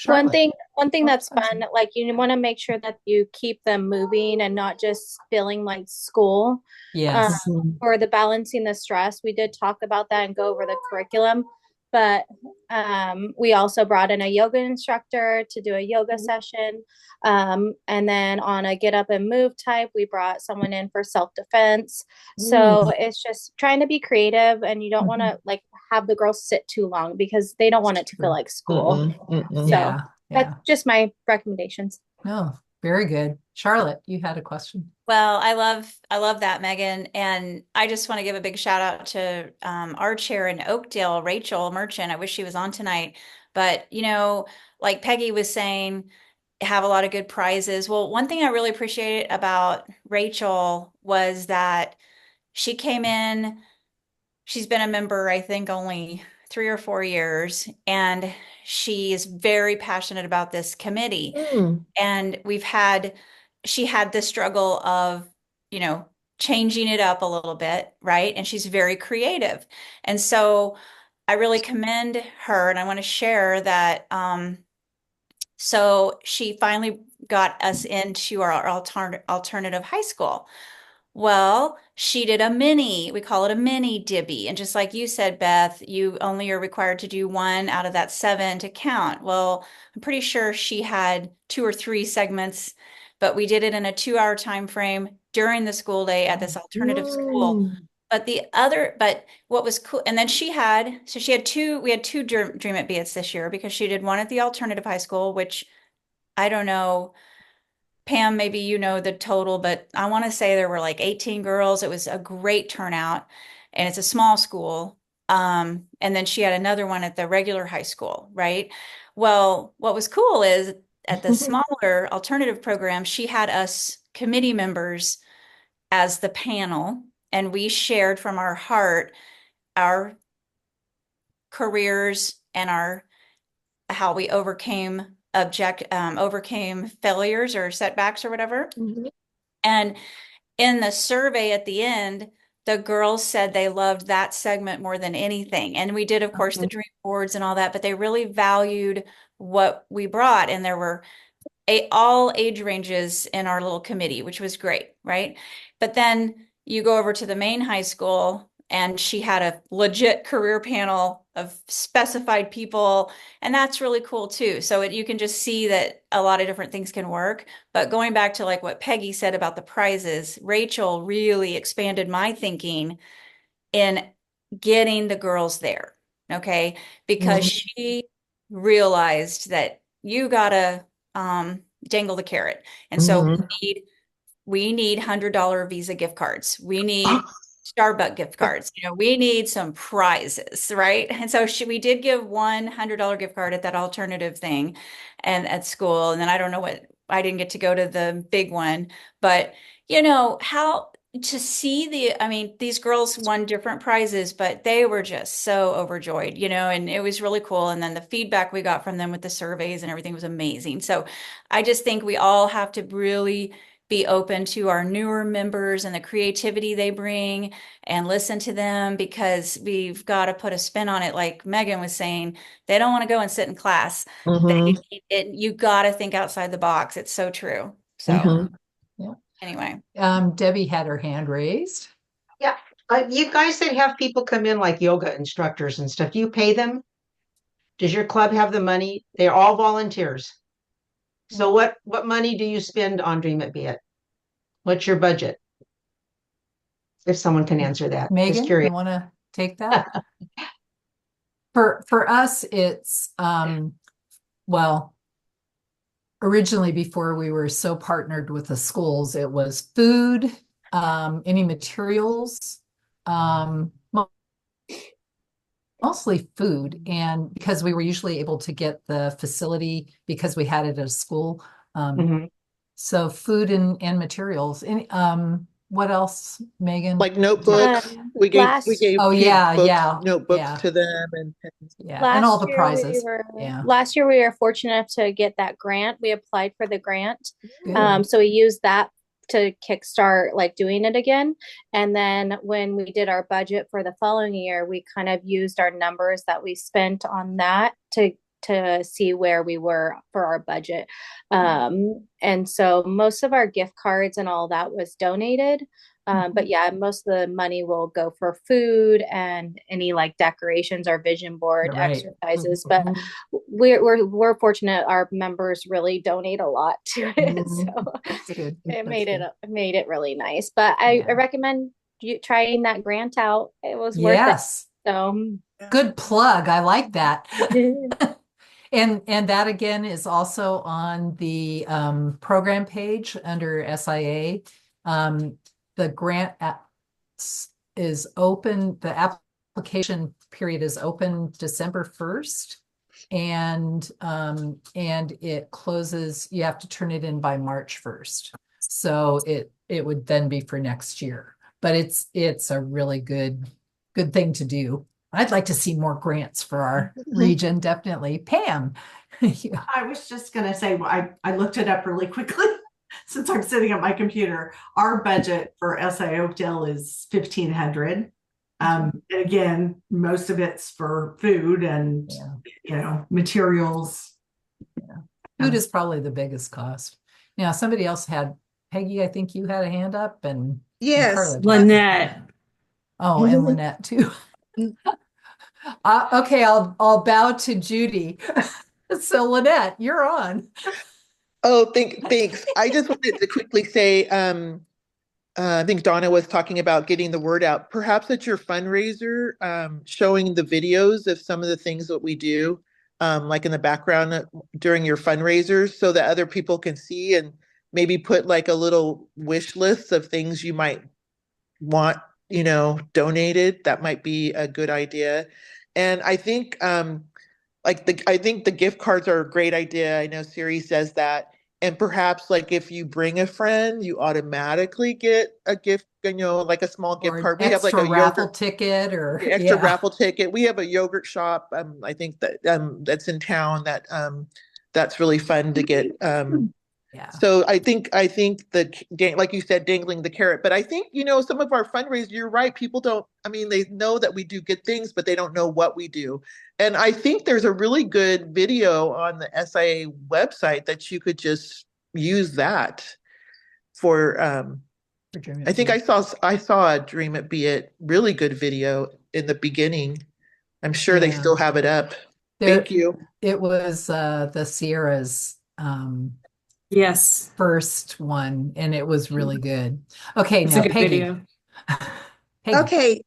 Speaker 8: One
Speaker 2: Charlotte.
Speaker 8: thing that's fun, like you want to make sure that you keep them moving and not just feeling like school.
Speaker 2: Yes.
Speaker 8: For the balancing the stress, we did talk about that and go over the curriculum, but we also brought in a yoga instructor to do a yoga session. And then on a get up and move type, we brought someone in for self-defense. So it's just trying to be creative, and you don't want to like have the girls sit too long because they don't want it to feel like school. So
Speaker 2: Yeah.
Speaker 8: that's just my recommendations.
Speaker 2: Oh, very good. Charlotte, you had a question.
Speaker 12: Well, I love that, Megan. And I just want to give a big shout out to our chair in Oakdale, Rachel Merchant. I wish she was on tonight. But, like Peggy was saying, have a lot of good prizes. Well, one thing I really appreciated about Rachel was that she came in, she's been a member, I think, only 3 or 4 years, and she is very passionate about this committee. And she had the struggle of, changing it up a little bit, right? And she's very creative. And so I really commend her, and I want to share that. So she finally got us into our alternative high school. Well, she did we call it a mini Dibby. And just like you said, Beth, you only are required to do 1 out of that 7 to count. Well, I'm pretty sure she had 2 or 3 segments, but we did it in a 2-hour time frame during the school day at this alternative school. But what was cool, and then she had 2, we had 2 Dream It Be It's this year because she did 1 at the alternative high school, which I don't know. Pam, maybe you know the total, but I want to say there were like 18 girls. It was a great turnout, and it's a small school. And then she had another one at the regular high school, right? Well, what was cool is at the smaller alternative program, she had us committee members as the panel, and we shared from our heart our careers and how we overcame failures or setbacks or whatever. And in the survey at the end, the girls said they loved that segment more than anything. And we did, of course, the dream boards and all that, but they really valued what we brought. And there were all age ranges in our little committee, which was great, right? But then you go over to the main high school, and she had a legit career panel of specified people, and that's really cool too. So you can just see that a lot of different things can work. But going back to like what Peggy said about the prizes, Rachel really expanded my thinking in getting the girls there, okay? Because she realized that you gotta dangle the carrot. And so we need $100 Visa gift cards. We need Starbucks gift cards. We need some prizes, right? And so we did give $100 gift card at that alternative thing and at school. And then I don't know I didn't get to go to the big one, but how to see these girls won different prizes, but they were just so overjoyed, and it was really cool. And then the feedback we got from them with the surveys and everything was amazing. So I just think we all have to really be open to our newer members and the creativity they bring and listen to them, because we've got to put a spin on it. Like Megan was saying, they don't want to go and sit in class.
Speaker 9: Mhm.
Speaker 12: You got to think outside the box. It's so true. So
Speaker 9: Mhm.
Speaker 2: Yeah.
Speaker 12: anyway.
Speaker 2: Debbie had her hand raised.
Speaker 13: Yeah. You guys that have people come in like yoga instructors and stuff, do you pay them? Does your club have the money? They're all volunteers. So what money do you spend on Dream It Be It? What's your budget? If someone can answer that. Just
Speaker 2: Megan, you
Speaker 13: curious.
Speaker 2: want to take that? For us, it's well, originally before we were so partnered with the schools, it was food, any materials, mostly food. And because we were usually able to get the facility because we had it at a school. So food and materials. What else, Megan?
Speaker 9: Like notebooks. We gave
Speaker 2: Oh yeah,
Speaker 9: notebooks to them and pens.
Speaker 2: Yeah, and all
Speaker 8: Last
Speaker 2: the
Speaker 8: year
Speaker 2: prizes.
Speaker 8: last year we were fortunate enough to get that grant. We applied for the grant.
Speaker 2: Good.
Speaker 8: So we used that to kickstart like doing it again. And then when we did our budget for the following year, we kind of used our numbers that we spent on that to see where we were for our budget. And so most of our gift cards and all that was donated. But yeah, most of the money will go for food and any like decorations or vision board exercises. But we're fortunate our members really donate a lot to it. So it made it really nice. But I recommend you trying that grant out. It was worth it. So
Speaker 2: good plug. I like that. And that again is also on the program page under SIA. The grant is open. The application period is open December 1st, and it closes. You have to turn it in by March 1st. So it would then be for next year. But it's a really good thing to do. I'd like to see more grants for our region, definitely. Pam.
Speaker 14: Yeah. I was just going to say, I looked it up really quickly since I'm sitting at my computer. Our budget for SI Oakdale is $1,500. And again, most of it's for food and materials.
Speaker 2: Food is probably the biggest cost. Now, somebody else had, Peggy, I think you had a hand up, and
Speaker 10: yes,
Speaker 2: and
Speaker 1: Lynette.
Speaker 2: Oh, and Lynette too. Okay, I'll bow to Judy. So Lynette, you're on.
Speaker 9: Oh, thanks. I just wanted to quickly say, I think Donna was talking about getting the word out. Perhaps at your fundraiser, showing the videos of some of the things that we do, like in the background during your fundraisers, so that other people can see, and maybe put like a little wish list of things you might want, donated. That might be a good idea. And I think I think the gift cards are a great idea. I know Siri says that. And perhaps like if you bring a friend, you automatically get a gift, like a small gift card. We have like a
Speaker 2: raffle ticket or
Speaker 9: extra raffle ticket. We have a yogurt shop. I think that that's in town that's really fun to get. So I think like you said, dangling the carrot. But I think, some of our fundraisers, you're right. People they know that we do good things, but they don't know what we do. And I think there's a really good video on the SIA website that you could just use that for. I think I saw a Dream It Be It really good video in the beginning. I'm sure they still have it up. Thank you.
Speaker 2: It was the Sierra's
Speaker 1: yes,
Speaker 2: first one, and it was really good. Okay,
Speaker 1: it's
Speaker 2: now
Speaker 1: a good
Speaker 2: Peggy.
Speaker 1: video.
Speaker 2: Peggy.
Speaker 10: Okay,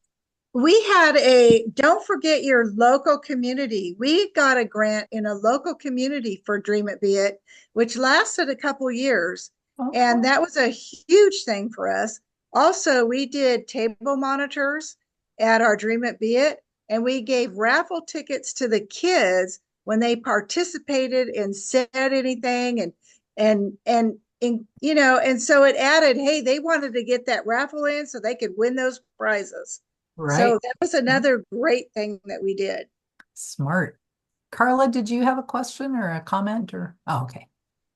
Speaker 10: don't forget your local community. We got a grant in a local community for Dream It Be It, which lasted a couple years. And that was a huge thing for us. Also, we did table monitors at our Dream It Be It, and we gave raffle tickets to the kids when they participated and said anything, and so it added, hey, they wanted to get that raffle in so they could win those prizes.
Speaker 2: Right.
Speaker 10: So that was another great thing that we did.
Speaker 2: Smart. Carla, did you have a question or a comment or? Oh, okay.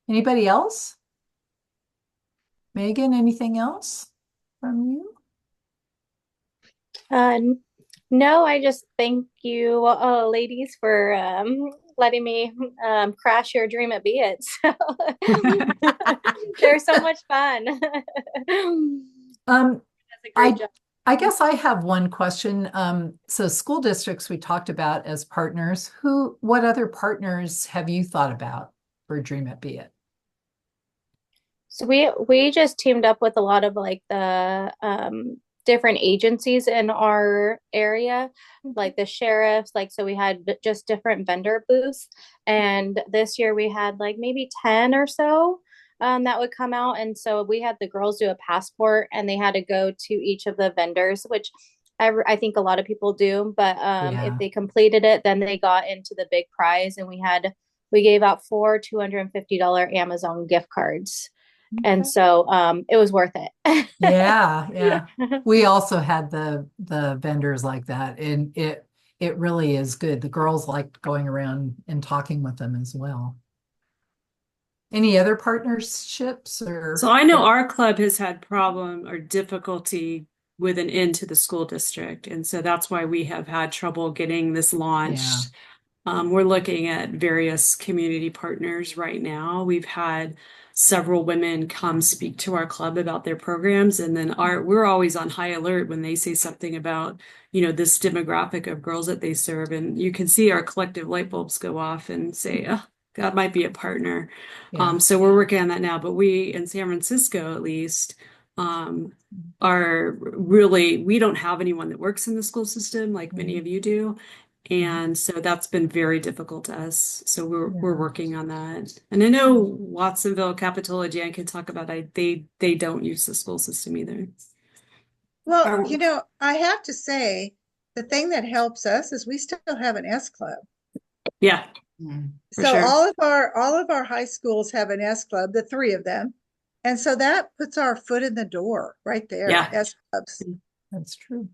Speaker 2: Anybody else? Megan, anything else from you?
Speaker 8: Uh, no, I just thank you, ladies, for letting me crash your dream at Be It. So they're so much fun.
Speaker 2: Um,
Speaker 8: That's a great
Speaker 2: I
Speaker 8: job.
Speaker 2: I guess I have one question. So school districts we talked about as partners. What other partners have you thought about for Dream It Be It?
Speaker 8: So we just teamed up with a lot of like the different agencies in our area, like the sheriffs, like so we had just different vendor booths. And this year we had like maybe 10 or so that would come out. And so we had the girls do a passport and they had to go to each of the vendors, which I think a lot of people do. But if
Speaker 2: Yeah.
Speaker 8: they completed it, then they got into the big prize, and we gave out four $250 Amazon gift cards. And so it was worth it.
Speaker 2: Yeah, yeah. We also had the vendors like that, and it really is good. The girls liked going around and talking with them as well. Any other partnerships or?
Speaker 1: So I know our club has had problem or difficulty with an into the school district. And so that's why we have had trouble getting this launched. We're looking at various community partners right now. We've had several women come speak to our club about their programs, and then we're always on high alert when they say something about, this demographic of girls that they serve. And you can see our collective light bulbs go off and say, oh, that might be a partner.
Speaker 2: Yeah.
Speaker 1: So we're working on that now, but we in San Francisco at least are really, we don't have anyone that works in the school system like many of you do. And so that's been very difficult to us. So we're working on that. And I know Watsonville, Capitola, Jan can talk about they don't use the school system either.
Speaker 10: Well, I have to say, the thing that helps us is we still have an S club.
Speaker 1: Yeah, for
Speaker 10: So
Speaker 1: sure.
Speaker 10: all of our high schools have an S club, the three of them. And so that puts our foot in the door right there.
Speaker 1: Yeah.
Speaker 10: S clubs.
Speaker 2: That's true.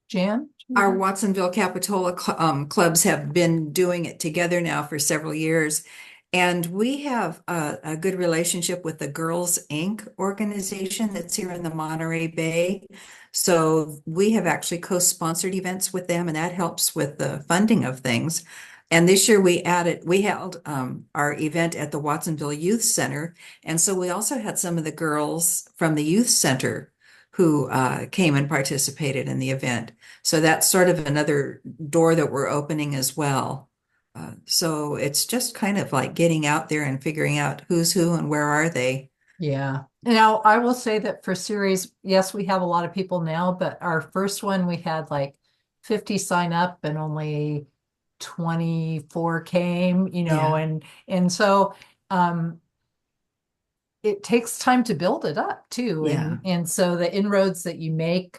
Speaker 2: Jan?
Speaker 6: Our Watsonville Capitola clubs have been doing it together now for several years. And we have a good relationship with the Girls Inc. organization that's here in the Monterey Bay. So we have actually co-sponsored events with them, and that helps with the funding of things. And this year we held our event at the Watsonville Youth Center. And so we also had some of the girls from the youth center who came and participated in the event. So that's sort of another door that we're opening as well. So it's just kind of like getting out there and figuring out who's who and where are they.
Speaker 2: Yeah. Now, I will say that for series, yes, we have a lot of people now, but our first one, we had like 50 sign up and only 24 came, and so it takes time to build it up too.
Speaker 6: Yeah.
Speaker 2: And so the inroads that you make,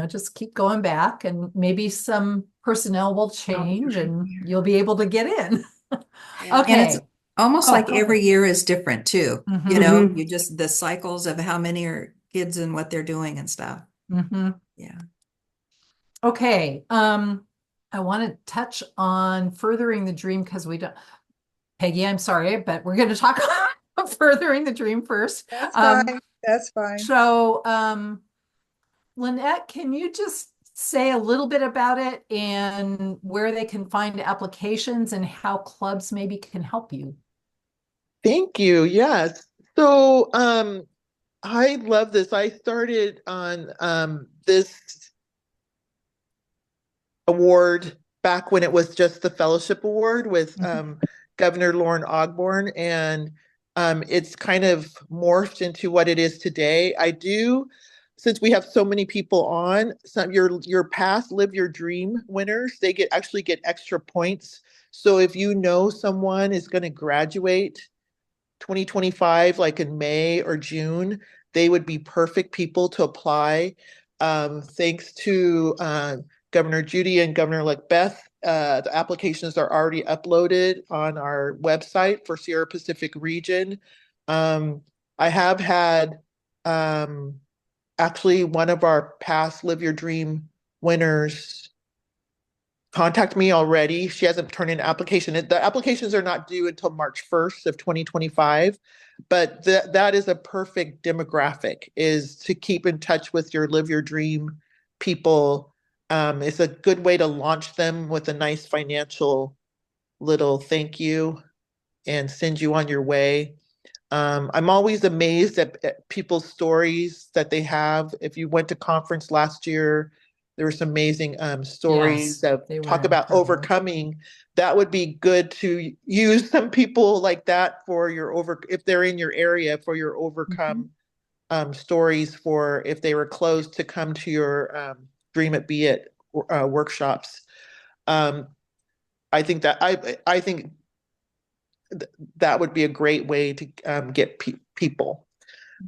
Speaker 2: just keep going back, and maybe some personnel will change and you'll be able to get in. Okay.
Speaker 6: And it's almost like
Speaker 2: go
Speaker 6: every
Speaker 2: ahead.
Speaker 6: year is different too.
Speaker 2: Mhm.
Speaker 6: You just the cycles of how many are kids and what they're doing and stuff. Yeah.
Speaker 2: Okay. I want to touch on furthering the dream because we don't, Peggy, I'm sorry, but we're going to talk about furthering the dream first.
Speaker 10: That's fine. That's fine.
Speaker 2: So, Lynette, can you just say a little bit about it and where they can find applications and how clubs maybe can help you?
Speaker 9: Thank you. Yes. So I love this. I started on this award back when it was just the fellowship award with Governor Lauren Ogborn, and it's kind of morphed into what it is today. Since we have so many people on, your past Live Your Dream winners, they actually get extra points. So if you know someone is going to graduate 2025, like in May or June, they would be perfect people to apply. Thanks to Governor Judy and Governor-elect Beth, the applications are already uploaded on our website for Sierra Pacific region. I have had actually one of our past Live Your Dream winners contact me already. She hasn't turned in an application. The applications are not due until March 1st of 2025, but that is a perfect demographic, is to keep in touch with your Live Your Dream people. It's a good way to launch them with a nice financial little thank you and send you on your way. I'm always amazed at people's stories that they have. If you went to conference last year, there were some amazing stories
Speaker 2: Yes,
Speaker 9: of
Speaker 2: they
Speaker 9: talk
Speaker 2: were
Speaker 9: about
Speaker 2: incredible.
Speaker 9: overcoming. That would be good to use some people like that for your if they're in your area, for your overcome stories, for if they were closed to come to your Dream It Be It workshops. I think that I think that would be a great way to get people.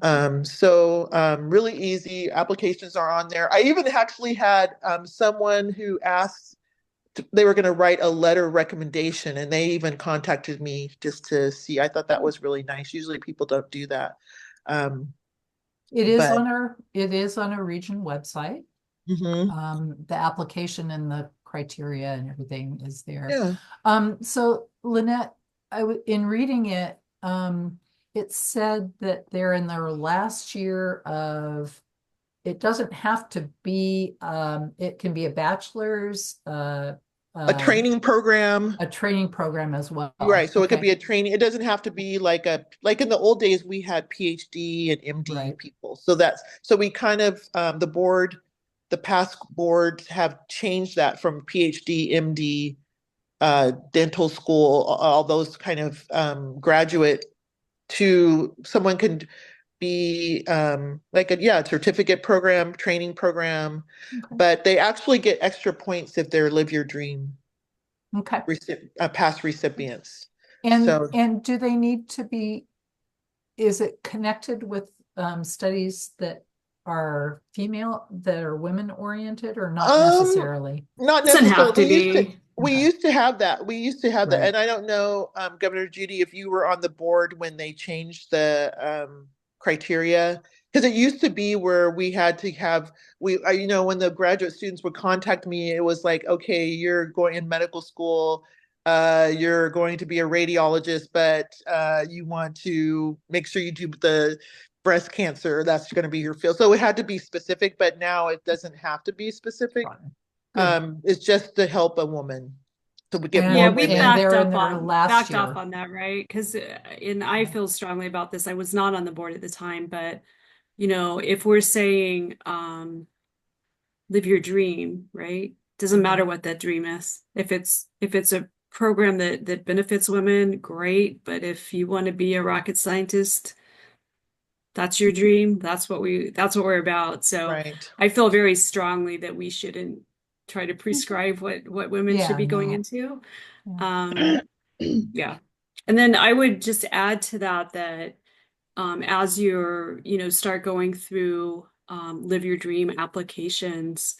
Speaker 9: Really easy applications are on there. I even actually had someone who asked, they were going to write a letter of recommendation, and they even contacted me just to see. I thought that was really nice. Usually people don't do that.
Speaker 2: It is
Speaker 9: but-
Speaker 2: on our region website. The application and the criteria and everything is there.
Speaker 9: Yeah.
Speaker 2: So Lynette, in reading it, it said that they're in their last year of, it doesn't have to be, it can be a bachelor's,
Speaker 9: a training program.
Speaker 2: A training program as well.
Speaker 9: Right. So it could be a training. It doesn't have to be like in the old days, we had PhD and MD people. So we kind of, the past boards have changed that from PhD, MD, dental school, all those kind of graduate, to someone can be like a certificate program, training program, but they actually get extra points if they're Live Your Dream past recipients.
Speaker 2: And do they need to be, is it connected with studies that are female, that are women oriented, or not necessarily?
Speaker 9: Not
Speaker 1: Doesn't
Speaker 9: necessarily.
Speaker 1: have to be.
Speaker 9: We used to have that. And I don't know, Governor Judy, if you were on the board when they changed the criteria, because it used to be where we had to have, when the graduate students would contact me, it was like, okay, you're going in medical school, you're going to be a radiologist, but you want to make sure you do the breast cancer, that's going to be your field. So it had to be specific, but now it doesn't have to be specific. It's just to help a woman to get more
Speaker 1: we
Speaker 9: women.
Speaker 1: backed off on that, right? Because I feel strongly about this. I was not on the board at the time, but if we're saying live your dream, right? Doesn't matter what that dream is. If it's a program that benefits women, great. But if you want to be a rocket scientist, that's your dream. That's what we're about. So I feel very strongly that we shouldn't try to prescribe what women should be going into. Yeah. And then I would just add to that as you're, start going through Live Your Dream applications,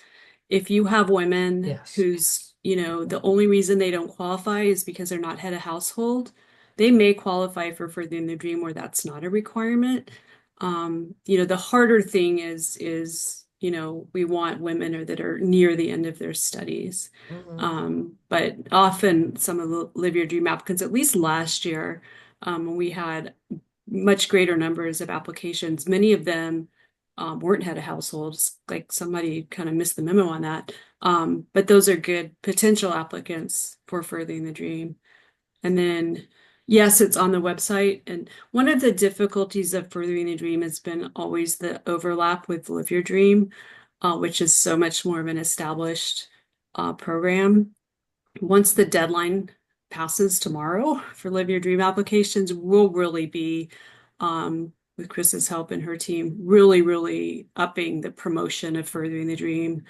Speaker 1: if you have women who's, the only reason they don't qualify is because they're not head of household, they may qualify for Furthering Their Dream where that's not a requirement. The harder thing is we want women that are near the end of their studies. But often some of the Live Your Dream applicants, at least last year, we had much greater numbers of applications. Many of them weren't head of households, like somebody kind of missed the memo on that. But those are good potential applicants for Furthering the Dream. And then, yes, it's on the website. And one of the difficulties of Furthering the Dream has been always the overlap with Live Your Dream, which is so much more of an established program. Once the deadline passes tomorrow for Live Your Dream applications, we'll really be, with Chris's help and her team, really, really upping the promotion of Furthering the Dream,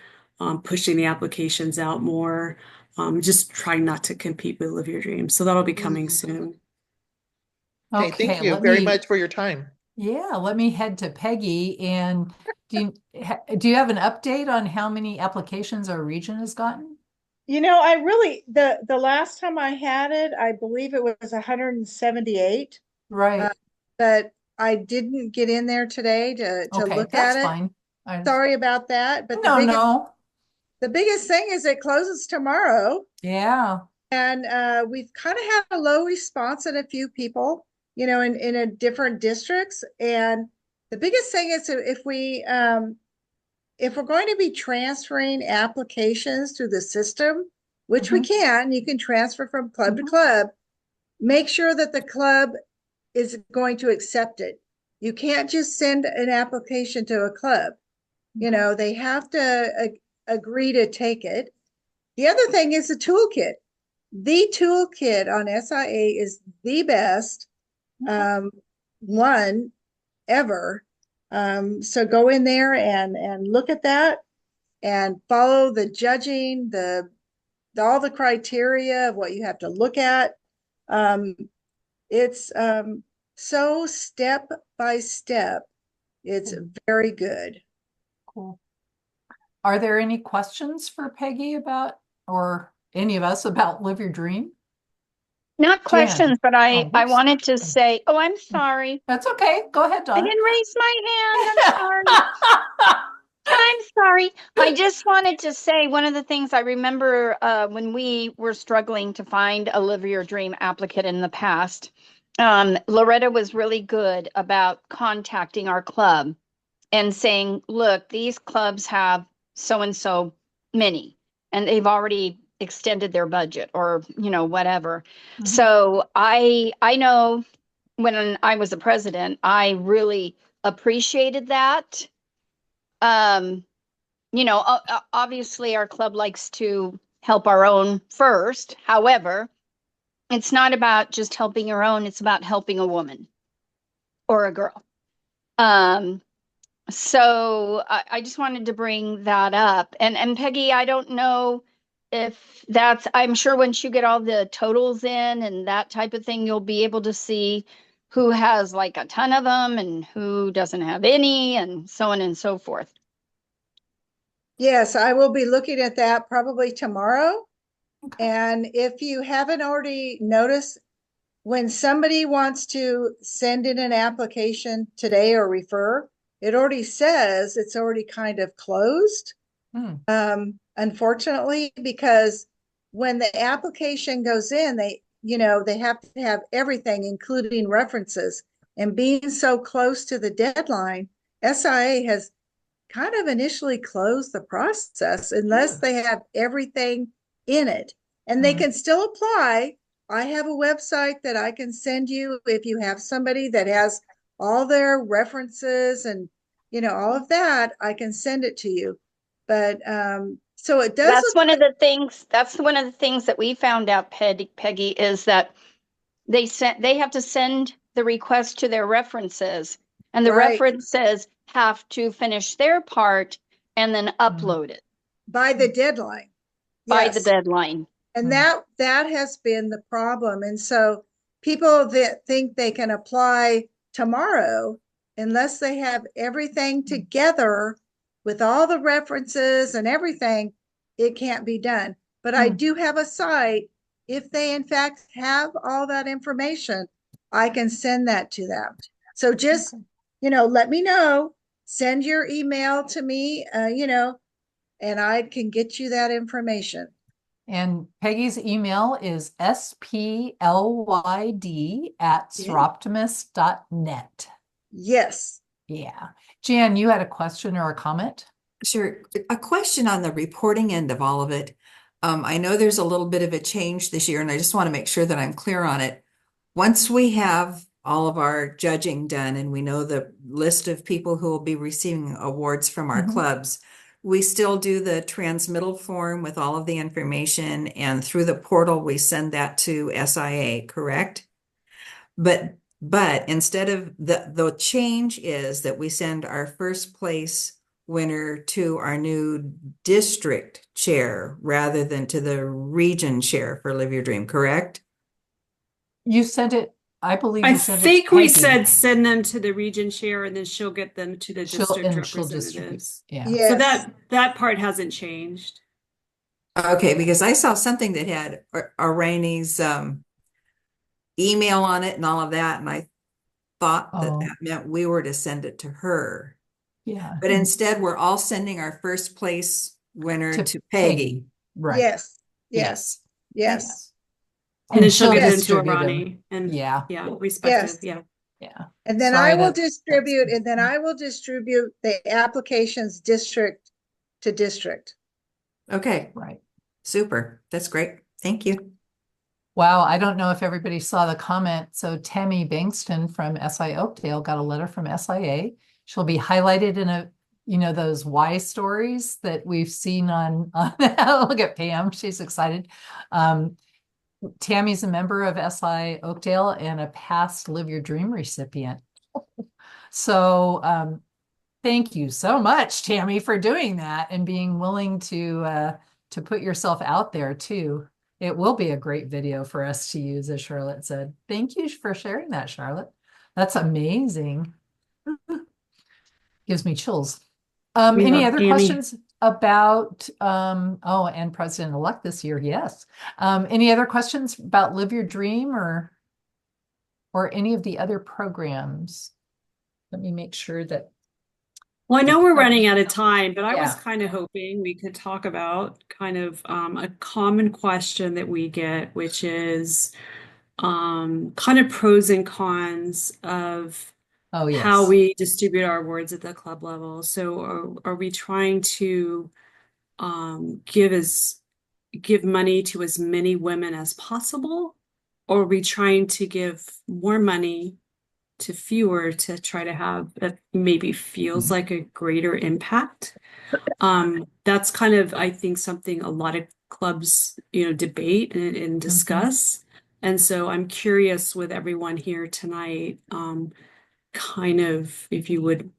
Speaker 1: pushing the applications out more, just trying not to compete with Live Your Dream. So that'll be coming soon.
Speaker 9: Okay, thank you very much for your time.
Speaker 2: Yeah, let me head to Peggy. And do you have an update on how many applications our region has gotten?
Speaker 10: I really, the last time I had it, I believe it was 178.
Speaker 2: Right.
Speaker 10: But I didn't get in there today to look at it.
Speaker 2: Fine.
Speaker 10: Sorry about that. But
Speaker 2: no.
Speaker 10: the biggest thing is it closes tomorrow.
Speaker 2: Yeah.
Speaker 10: And we've kind of had a low response in a few people, in a different districts. And the biggest thing is if we're going to be transferring applications through the system, which we can, you can transfer from club to club, make sure that the club is going to accept it. You can't just send an application to a club. They have to agree to take it. The other thing is the toolkit. The toolkit on SIA is the best one ever. So go in there and look at that and follow the judging, all the criteria of what you have to look at. It's so step by step. It's very good.
Speaker 2: Cool. Are there any questions for Peggy about, or any of us about Live Your Dream?
Speaker 5: Not questions, but I
Speaker 2: whoops.
Speaker 5: wanted to say, oh, I'm sorry.
Speaker 2: That's okay. Go ahead,
Speaker 5: I
Speaker 2: Donna.
Speaker 5: didn't raise my hand. I'm sorry. I'm sorry. I just wanted to say one of the things I remember when we were struggling to find a Live Your Dream applicant in the past, Loretta was really good about contacting our club and saying, look, these clubs have so-and-so many, and they've already extended their budget or, whatever. So I know when I was a president, I really appreciated that. Obviously our club likes to help our own first. However, it's not about just helping your own, it's about helping a woman or a girl. So I just wanted to bring that up. And Peggy, I don't know if I'm sure once you get all the totals in and that type of thing, you'll be able to see who has like a ton of them and who doesn't have any, and so on and so forth.
Speaker 10: Yes, I will be looking at that probably tomorrow. Okay. And if you haven't already noticed, when somebody wants to send in an application today or refer, it already says it's already kind of closed. Unfortunately, because when the application goes in, they have to have everything, including references. And being so close to the deadline, SIA has kind of initially closed the process unless they have everything in it. And they can still apply. I have a website that I can send you if you have somebody that has all their references and all of that. I can send it to you. But so it does.
Speaker 5: That's one of the things. That's one of the things that we found out, Peggy, is that they have to send the request to their references, and the references have to finish their part and then upload it
Speaker 10: by the deadline.
Speaker 5: By the deadline.
Speaker 10: And that has been the problem. And so people that think they can apply tomorrow, unless they have everything together with all the references and everything, it can't be done. But I do have a site. If they in fact have all that information, I can send that to them. So just, let me know, send your email to me, and I can get you that information.
Speaker 2: And Peggy's email is splyd@seroptimus.net.
Speaker 10: Yes.
Speaker 2: Yeah. Jan, you had a question or a comment?
Speaker 6: Sure. A question on the reporting end of all of it. I know there's a little bit of a change this year, and I just want to make sure that I'm clear on it. Once we have all of our judging done and we know the list of people who will be receiving awards from our clubs, we still do the transmittal form with all of the information, and through the portal, we send that to SIA, correct? But instead of the change is that we send our first place winner to our new district chair rather than to the region chair for Live Your Dream, correct?
Speaker 2: You sent it, I believe
Speaker 1: I
Speaker 2: you sent it to
Speaker 1: think we
Speaker 2: Peggy.
Speaker 1: said send them to the region chair and then she'll get them to the district representatives.
Speaker 2: Yeah.
Speaker 10: Yes.
Speaker 1: So that part hasn't changed.
Speaker 6: Okay, because I saw something that had Irani's email on it and all of that, and I thought that meant we were to send it to her.
Speaker 2: Yeah.
Speaker 6: But instead, we're all sending our first place winner
Speaker 2: To
Speaker 6: to Peggy.
Speaker 2: Right.
Speaker 10: Yes,
Speaker 6: Yes.
Speaker 10: yes,
Speaker 1: And then she'll
Speaker 2: she'll
Speaker 1: give them to
Speaker 2: distribute 'em.
Speaker 1: Ronnie and
Speaker 2: Yeah.
Speaker 1: respective.
Speaker 10: yes.
Speaker 1: Yeah.
Speaker 2: Yeah.
Speaker 10: And then
Speaker 2: Sorry
Speaker 10: I will
Speaker 2: to-
Speaker 10: distribute, and then I will distribute the applications district to district.
Speaker 6: Okay.
Speaker 2: Right.
Speaker 6: Super. That's great. Thank you.
Speaker 2: Wow, I don't know if everybody saw the comment. So Tammy Bankston from SI Oakdale got a letter from SIA. She'll be highlighted in a, those why stories that we've seen on look at Pam, she's excited. Tammy's a member of SI Oakdale and a past Live Your Dream recipient. So thank you so much, Tammy, for doing that and being willing to put yourself out there too. It will be a great video for us to use, as Charlotte said. Thank you for sharing that, Charlotte. That's amazing. Gives me chills.
Speaker 1: We
Speaker 2: Any
Speaker 1: love
Speaker 2: other
Speaker 1: Tammy.
Speaker 2: questions about and President-elect this year? Yes. Any other questions about Live Your Dream or any of the other programs? Let me make sure that.
Speaker 1: Well, I know we're running out of time, but I was
Speaker 2: Yeah.
Speaker 1: kind of hoping we could talk about kind of a common question that we get, which is kind of pros and cons of
Speaker 2: Oh, yes.
Speaker 1: how we distribute our awards at the club level. So are we trying to give money to as many women as possible, or are we trying to give more money to fewer to try to have that maybe feels like a greater impact? That's kind of, I think, something a lot of clubs, debate and discuss. And so I'm curious with everyone here tonight, kind of if you would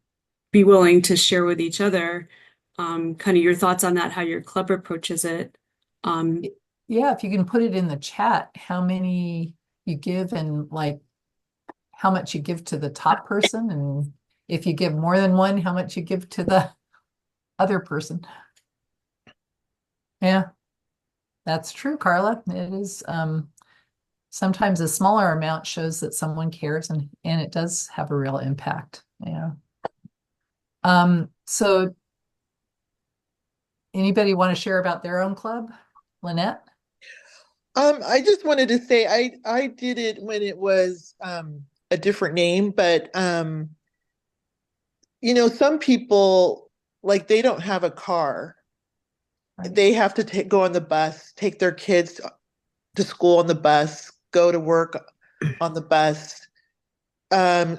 Speaker 1: be willing to share with each other, kind of your thoughts on that, how your club approaches it.
Speaker 2: Yeah, if you can put it in the chat, how many you give and like how much you give to the top person, and if you give more than one, how much you give to the other person. Yeah, that's true, Carla. It is sometimes a smaller amount shows that someone cares and it does have a real impact. Yeah. So anybody want to share about their own club? Lynette?
Speaker 9: I just wanted to say I did it when it was a different name, but some people like they don't have a car.
Speaker 2: Right.
Speaker 9: They have to go on the bus, take their kids to school on the bus, go to work on the bus. I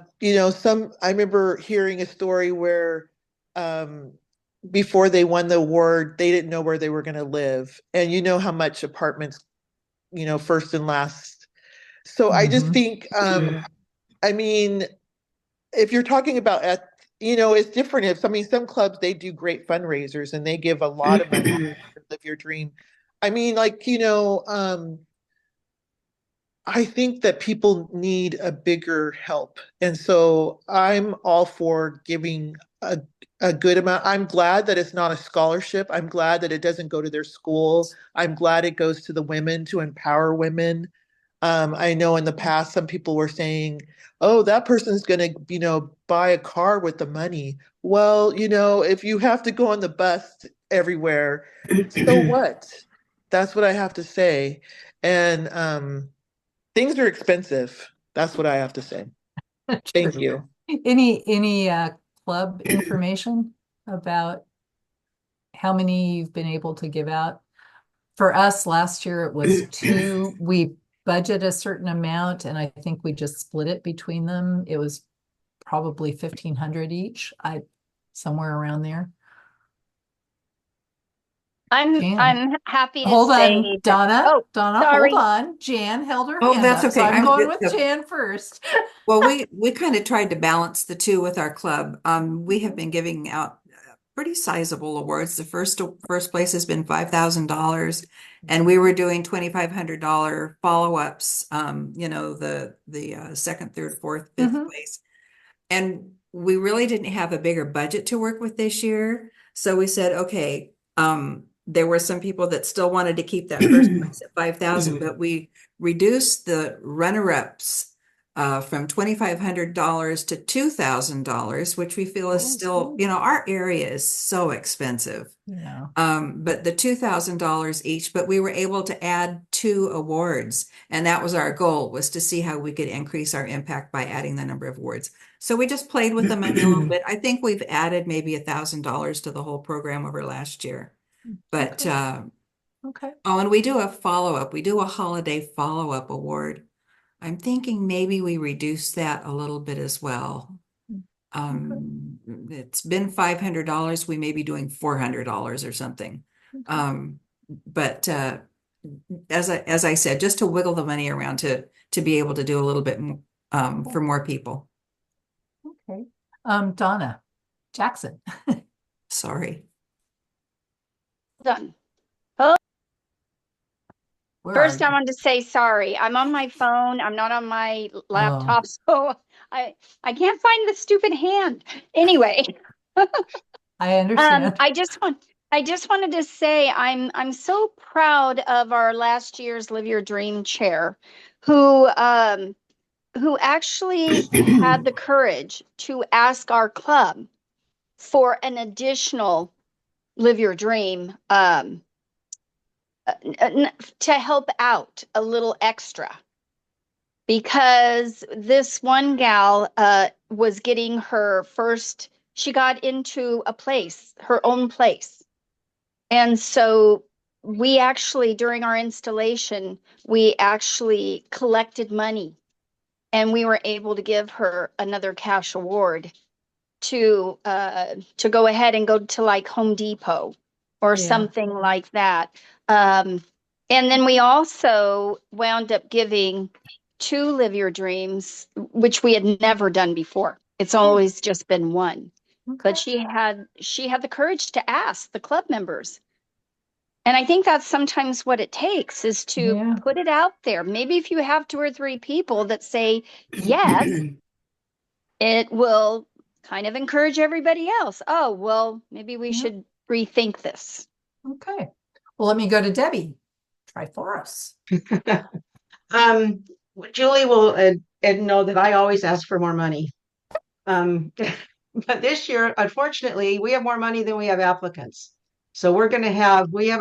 Speaker 9: remember hearing a story where before they won the award, they didn't know where they were going to live. And you know how much apartments, first and last. So I just think, I mean, if you're talking about it's different. Some clubs, they do great fundraisers and they give a lot of money to live your dream. I mean, I think that people need a bigger help. And so I'm all for giving a good amount. I'm glad that it's not a scholarship. I'm glad that it doesn't go to their school. I'm glad it goes to the women to empower women. I know in the past, some people were saying, oh, that person's going to, buy a car with the money. Well, if you have to go on the bus everywhere, so what? That's what I have to say. And things are expensive. That's what I have to say. Thank you.
Speaker 2: Any club information about how many you've been able to give out? For us last year, it was 2. We budget a certain amount, and I think we just split it between them. It was probably 1,500 each. Somewhere around there.
Speaker 5: I'm happy to
Speaker 2: hold
Speaker 5: say
Speaker 2: on,
Speaker 5: that,
Speaker 2: Donna. Donna,
Speaker 5: sorry.
Speaker 2: hold on. Jan held her
Speaker 6: Oh,
Speaker 2: hand
Speaker 6: that's
Speaker 2: up, so
Speaker 6: okay.
Speaker 2: I'm going with Jan first.
Speaker 6: Well, we kind of tried to balance the two with our club. We have been giving out pretty sizable awards. The first place has been $5,000, and we were doing $2,500 follow-ups. The second, third, fourth, fifth place, and we really didn't have a bigger budget to work with this year. So we said, okay, there were some people that still wanted to keep that first place at 5,000, but we reduced the runner-ups from $2,500 to $2,000, which we feel is still, our area is so expensive.
Speaker 2: Yeah.
Speaker 6: But the $2,000 each, but we were able to add 2 awards. And that was our goal, was to see how we could increase our impact by adding the number of awards. So we just played with the money a little bit. I think we've added maybe $1,000 to the whole program over last year. But,
Speaker 2: Okay.
Speaker 6: oh, and we do a follow-up. We do a holiday follow-up award. I'm thinking maybe we reduce that a little bit as well. It's been $500. We may be doing $400 or something. But as I said, just to wiggle the money around to be able to do a little bit for more people.
Speaker 2: Okay. Donna Jackson.
Speaker 5: Done.
Speaker 2: Where
Speaker 5: First,
Speaker 2: are
Speaker 5: I
Speaker 2: you?
Speaker 5: wanted to say sorry. I'm on my phone. I'm not on my laptop, so I can't find the stupid hand. Anyway,
Speaker 2: I understand.
Speaker 5: I just wanted to say I'm so proud of our last year's Live Your Dream chair, who actually had the courage to ask our club for an additional Live Your Dream to help out a little extra, because this one gal was getting her first, she got into a place, her own place. And so we actually, during our installation, we actually collected money and we were able to give her another cash award to go ahead and go to like Home Depot or something like that. And then we also wound up giving 2 Live Your Dreams, which we had never done before. It's always just been one. But she had the courage to ask the club members. And I think that's sometimes what it takes, is to put it out there. Maybe if you have 2 or 3 people that say yes, it will kind of encourage everybody else. Oh, well, maybe we should rethink this.
Speaker 2: Okay. Well, let me go to Debbie. Try for us.
Speaker 13: Julie will know that I always ask for more money. But this year, unfortunately, we have more money than we have applicants. So we have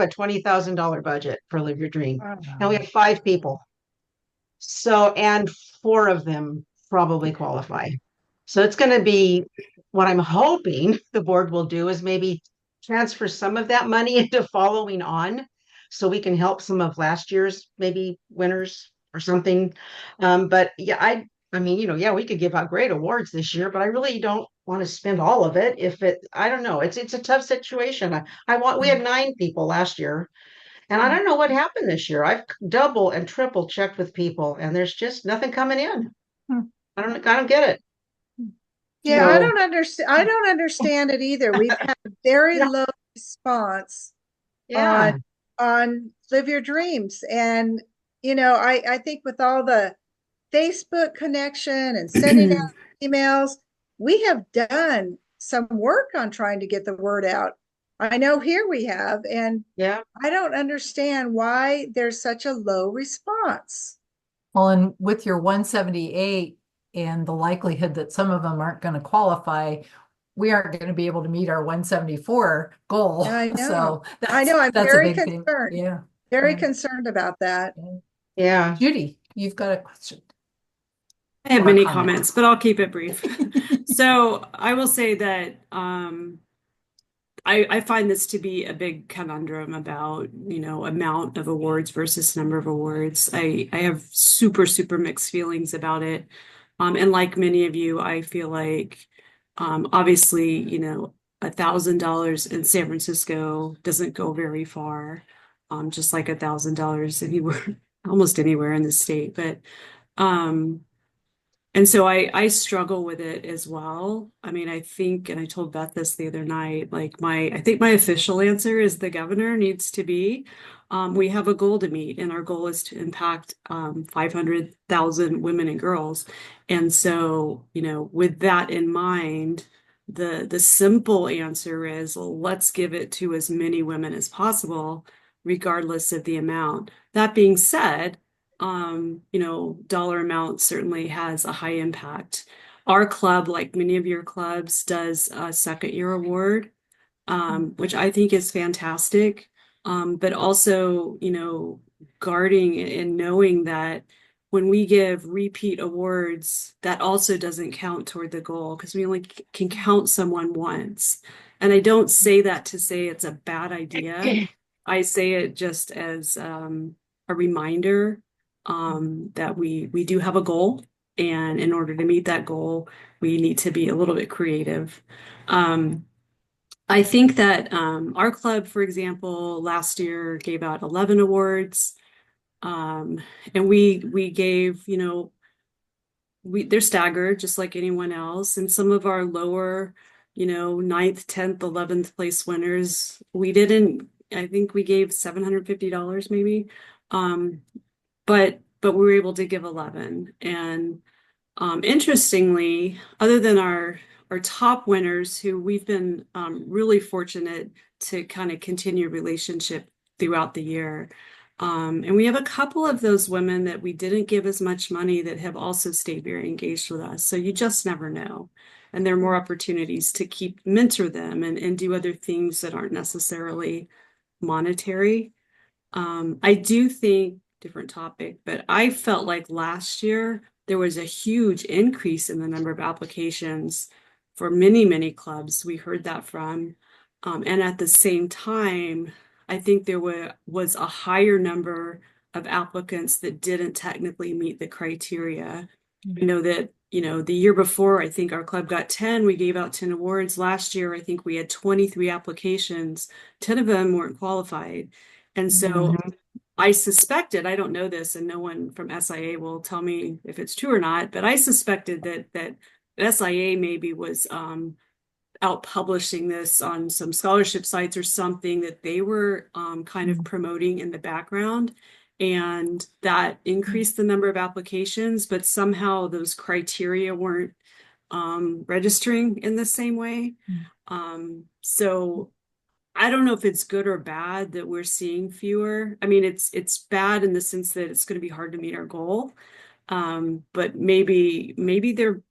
Speaker 13: a $20,000 budget for Live Your Dream. And we have 5 people. So, and 4 of them probably qualify. So it's going to be, what I'm hoping the board will do is maybe transfer some of that money into following on, so we can help some of last year's maybe winners or something. But yeah, I mean, we could give out great awards this year, but I really don't want to spend all of it. I don't know, it's a tough situation. We had 9 people last year, and I don't know what happened this year. I've double and triple checked with people, and there's just nothing coming in. I don't get it.
Speaker 10: Yeah, I don't understand it either. We've had very low response on Live Your Dreams. And I think with all the Facebook connection and sending out emails, we have done some work on trying to get the word out. I know here we have, and I don't understand why there's such a low response.
Speaker 2: Well, and with your 178 and the likelihood that some of them aren't going to qualify, we aren't going to be able to meet our 174 goal.
Speaker 10: I know.
Speaker 2: So
Speaker 10: I'm
Speaker 2: that's
Speaker 10: very
Speaker 2: a big
Speaker 10: concerned.
Speaker 2: thing. Yeah.
Speaker 10: Very concerned about that.
Speaker 13: Yeah.
Speaker 2: Judy, you've got a question.
Speaker 1: I have many comments, but I'll keep it brief. So I will say that I find this to be a big conundrum about, amount of awards versus number of awards. I have super, super mixed feelings about it. And like many of you, I feel like obviously, $1,000 in San Francisco doesn't go very far. Just like $1,000 anywhere, almost anywhere in the state. But and so I struggle with it as well. I mean, I think, and I told Beth this the other night, like I think my official answer is the governor needs to be, we have a goal to meet, and our goal is to impact 500,000 women and girls. And so, with that in mind, the simple answer is, let's give it to as many women as possible, regardless of the amount. That being said, dollar amount certainly has a high impact. Our club, like many of your clubs, does a second year award, which I think is fantastic. But also, guarding and knowing that when we give repeat awards, that also doesn't count toward the goal because we only can count someone once. And I don't say that to say it's a bad idea. I say it just as a reminder that we do have a goal, and in order to meet that goal, we need to be a little bit creative. I think that our club, for example, last year gave out 11 awards, and we gave, they're staggered just like anyone else, and some of our lower, ninth, 10th, 11th place winners, we didn't. I think we gave $750 maybe. But we were able to give 11. And interestingly, other than our top winners, who we've been really fortunate to kind of continue relationship throughout the year. And we have a couple of those women that we didn't give as much money that have also stayed very engaged with us. So you just never know. And there are more opportunities to keep mentor them and do other things that aren't necessarily monetary. I do think, different topic, but I felt like last year there was a huge increase in the number of applications for many, many clubs. We heard that from. And at the same time, I think there was a higher number of applicants that didn't technically meet the criteria. I know that, the year before, I think our club got 10, we gave out 10 awards. Last year, I think we had 23 applications, 10 of them weren't qualified. And so I suspected, I don't know this, and no one from SIA will tell me if it's true or not, but I suspected that SIA maybe was out publishing this on some scholarship sites or something that they were kind of promoting in the background. And that increased the number of applications, but somehow those criteria weren't registering in the same way. So I don't know if it's good or bad that we're seeing fewer. I mean, it's bad in the sense that it's going to be hard to meet our goal. But maybe they're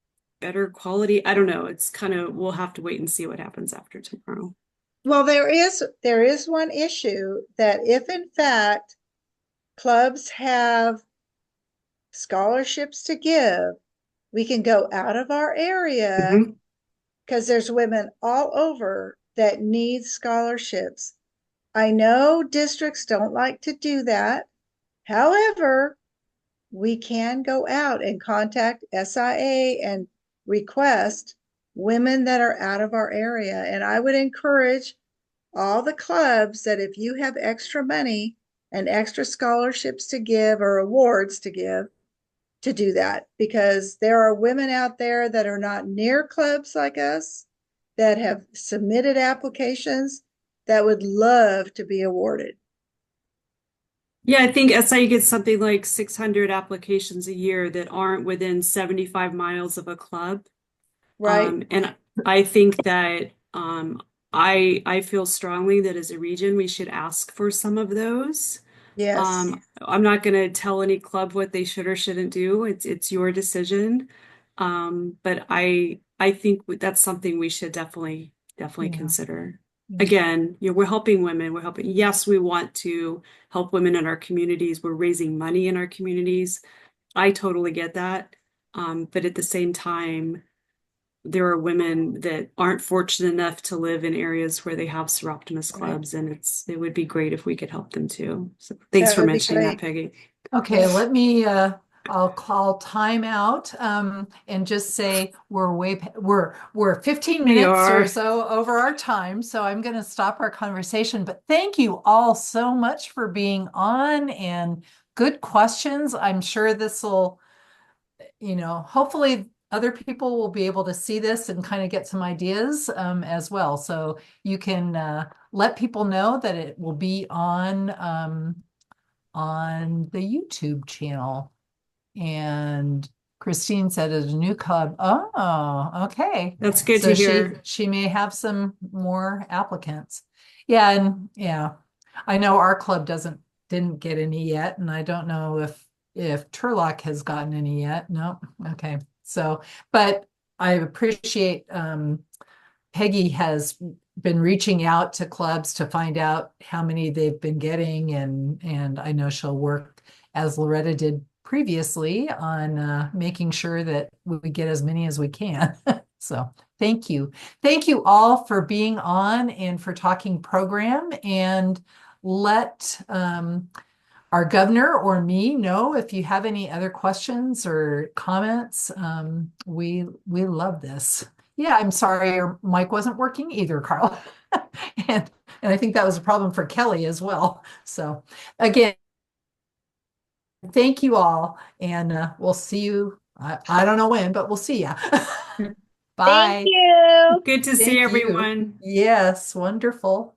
Speaker 1: better quality. I don't know. It's kind of, we'll have to wait and see what happens after tomorrow.
Speaker 10: Well, there is one issue that if in fact clubs have scholarships to give, we can go out of our area because there's women all over that need scholarships. I know districts don't like to do that. However, we can go out and contact SIA and request women that are out of our area. And I would encourage all the clubs that if you have extra money and extra scholarships to give or awards to give, to do that, because there are women out there that are not near clubs like us that have submitted applications that would love to be awarded.
Speaker 1: Yeah, I think SIU gets something like 600 applications a year that aren't within 75 miles of a club.
Speaker 10: Right.
Speaker 1: And I think that I feel strongly that as a region, we should ask for some of those.
Speaker 10: Yes.
Speaker 1: I'm not going to tell any club what they should or shouldn't do. It's your decision. But I think that's something we should definitely consider. Again, we're helping women. We're helping. Yes, we want to help women in our communities. We're raising money in our communities. I totally get that. But at the same time, there are women that aren't fortunate enough to live in areas where they have Seroptimus clubs, and it would be great if we could help them too. So thanks
Speaker 10: That
Speaker 1: for
Speaker 10: would be
Speaker 1: mentioning that,
Speaker 10: great.
Speaker 1: Peggy.
Speaker 2: Okay, let me I'll call time out and just say we're 15
Speaker 1: We
Speaker 2: minutes or
Speaker 1: are.
Speaker 2: so over our time, so I'm going to stop our conversation. But thank you all so much for being on and good questions. I'm sure this will, hopefully other people will be able to see this and kind of get some ideas as well. So you can let people know that it will be on the YouTube channel. And Christine said it's a new club. Oh, okay.
Speaker 1: That's good
Speaker 2: So
Speaker 1: to hear.
Speaker 2: she may have some more applicants. Yeah, and yeah, I know our club didn't get any yet, and I don't know if if Turlock has gotten any yet. No, okay. So, but I appreciate Peggy has been reaching out to clubs to find out how many they've been getting, and I know she'll work as Loretta did previously on making sure that we get as many as we can. So thank you. Thank you all for being on and for talking program, and let our governor or me know if you have any other questions or comments. We love this. Yeah, I'm sorry your mic wasn't working either, Carl. and I think that was a problem for Kelly as well. So again, thank you all, and we'll see you. I don't know when, but we'll see ya.
Speaker 5: Thank
Speaker 2: Bye.
Speaker 5: you.
Speaker 1: Good to see
Speaker 2: Thank you.
Speaker 1: everyone.
Speaker 2: Yes, wonderful.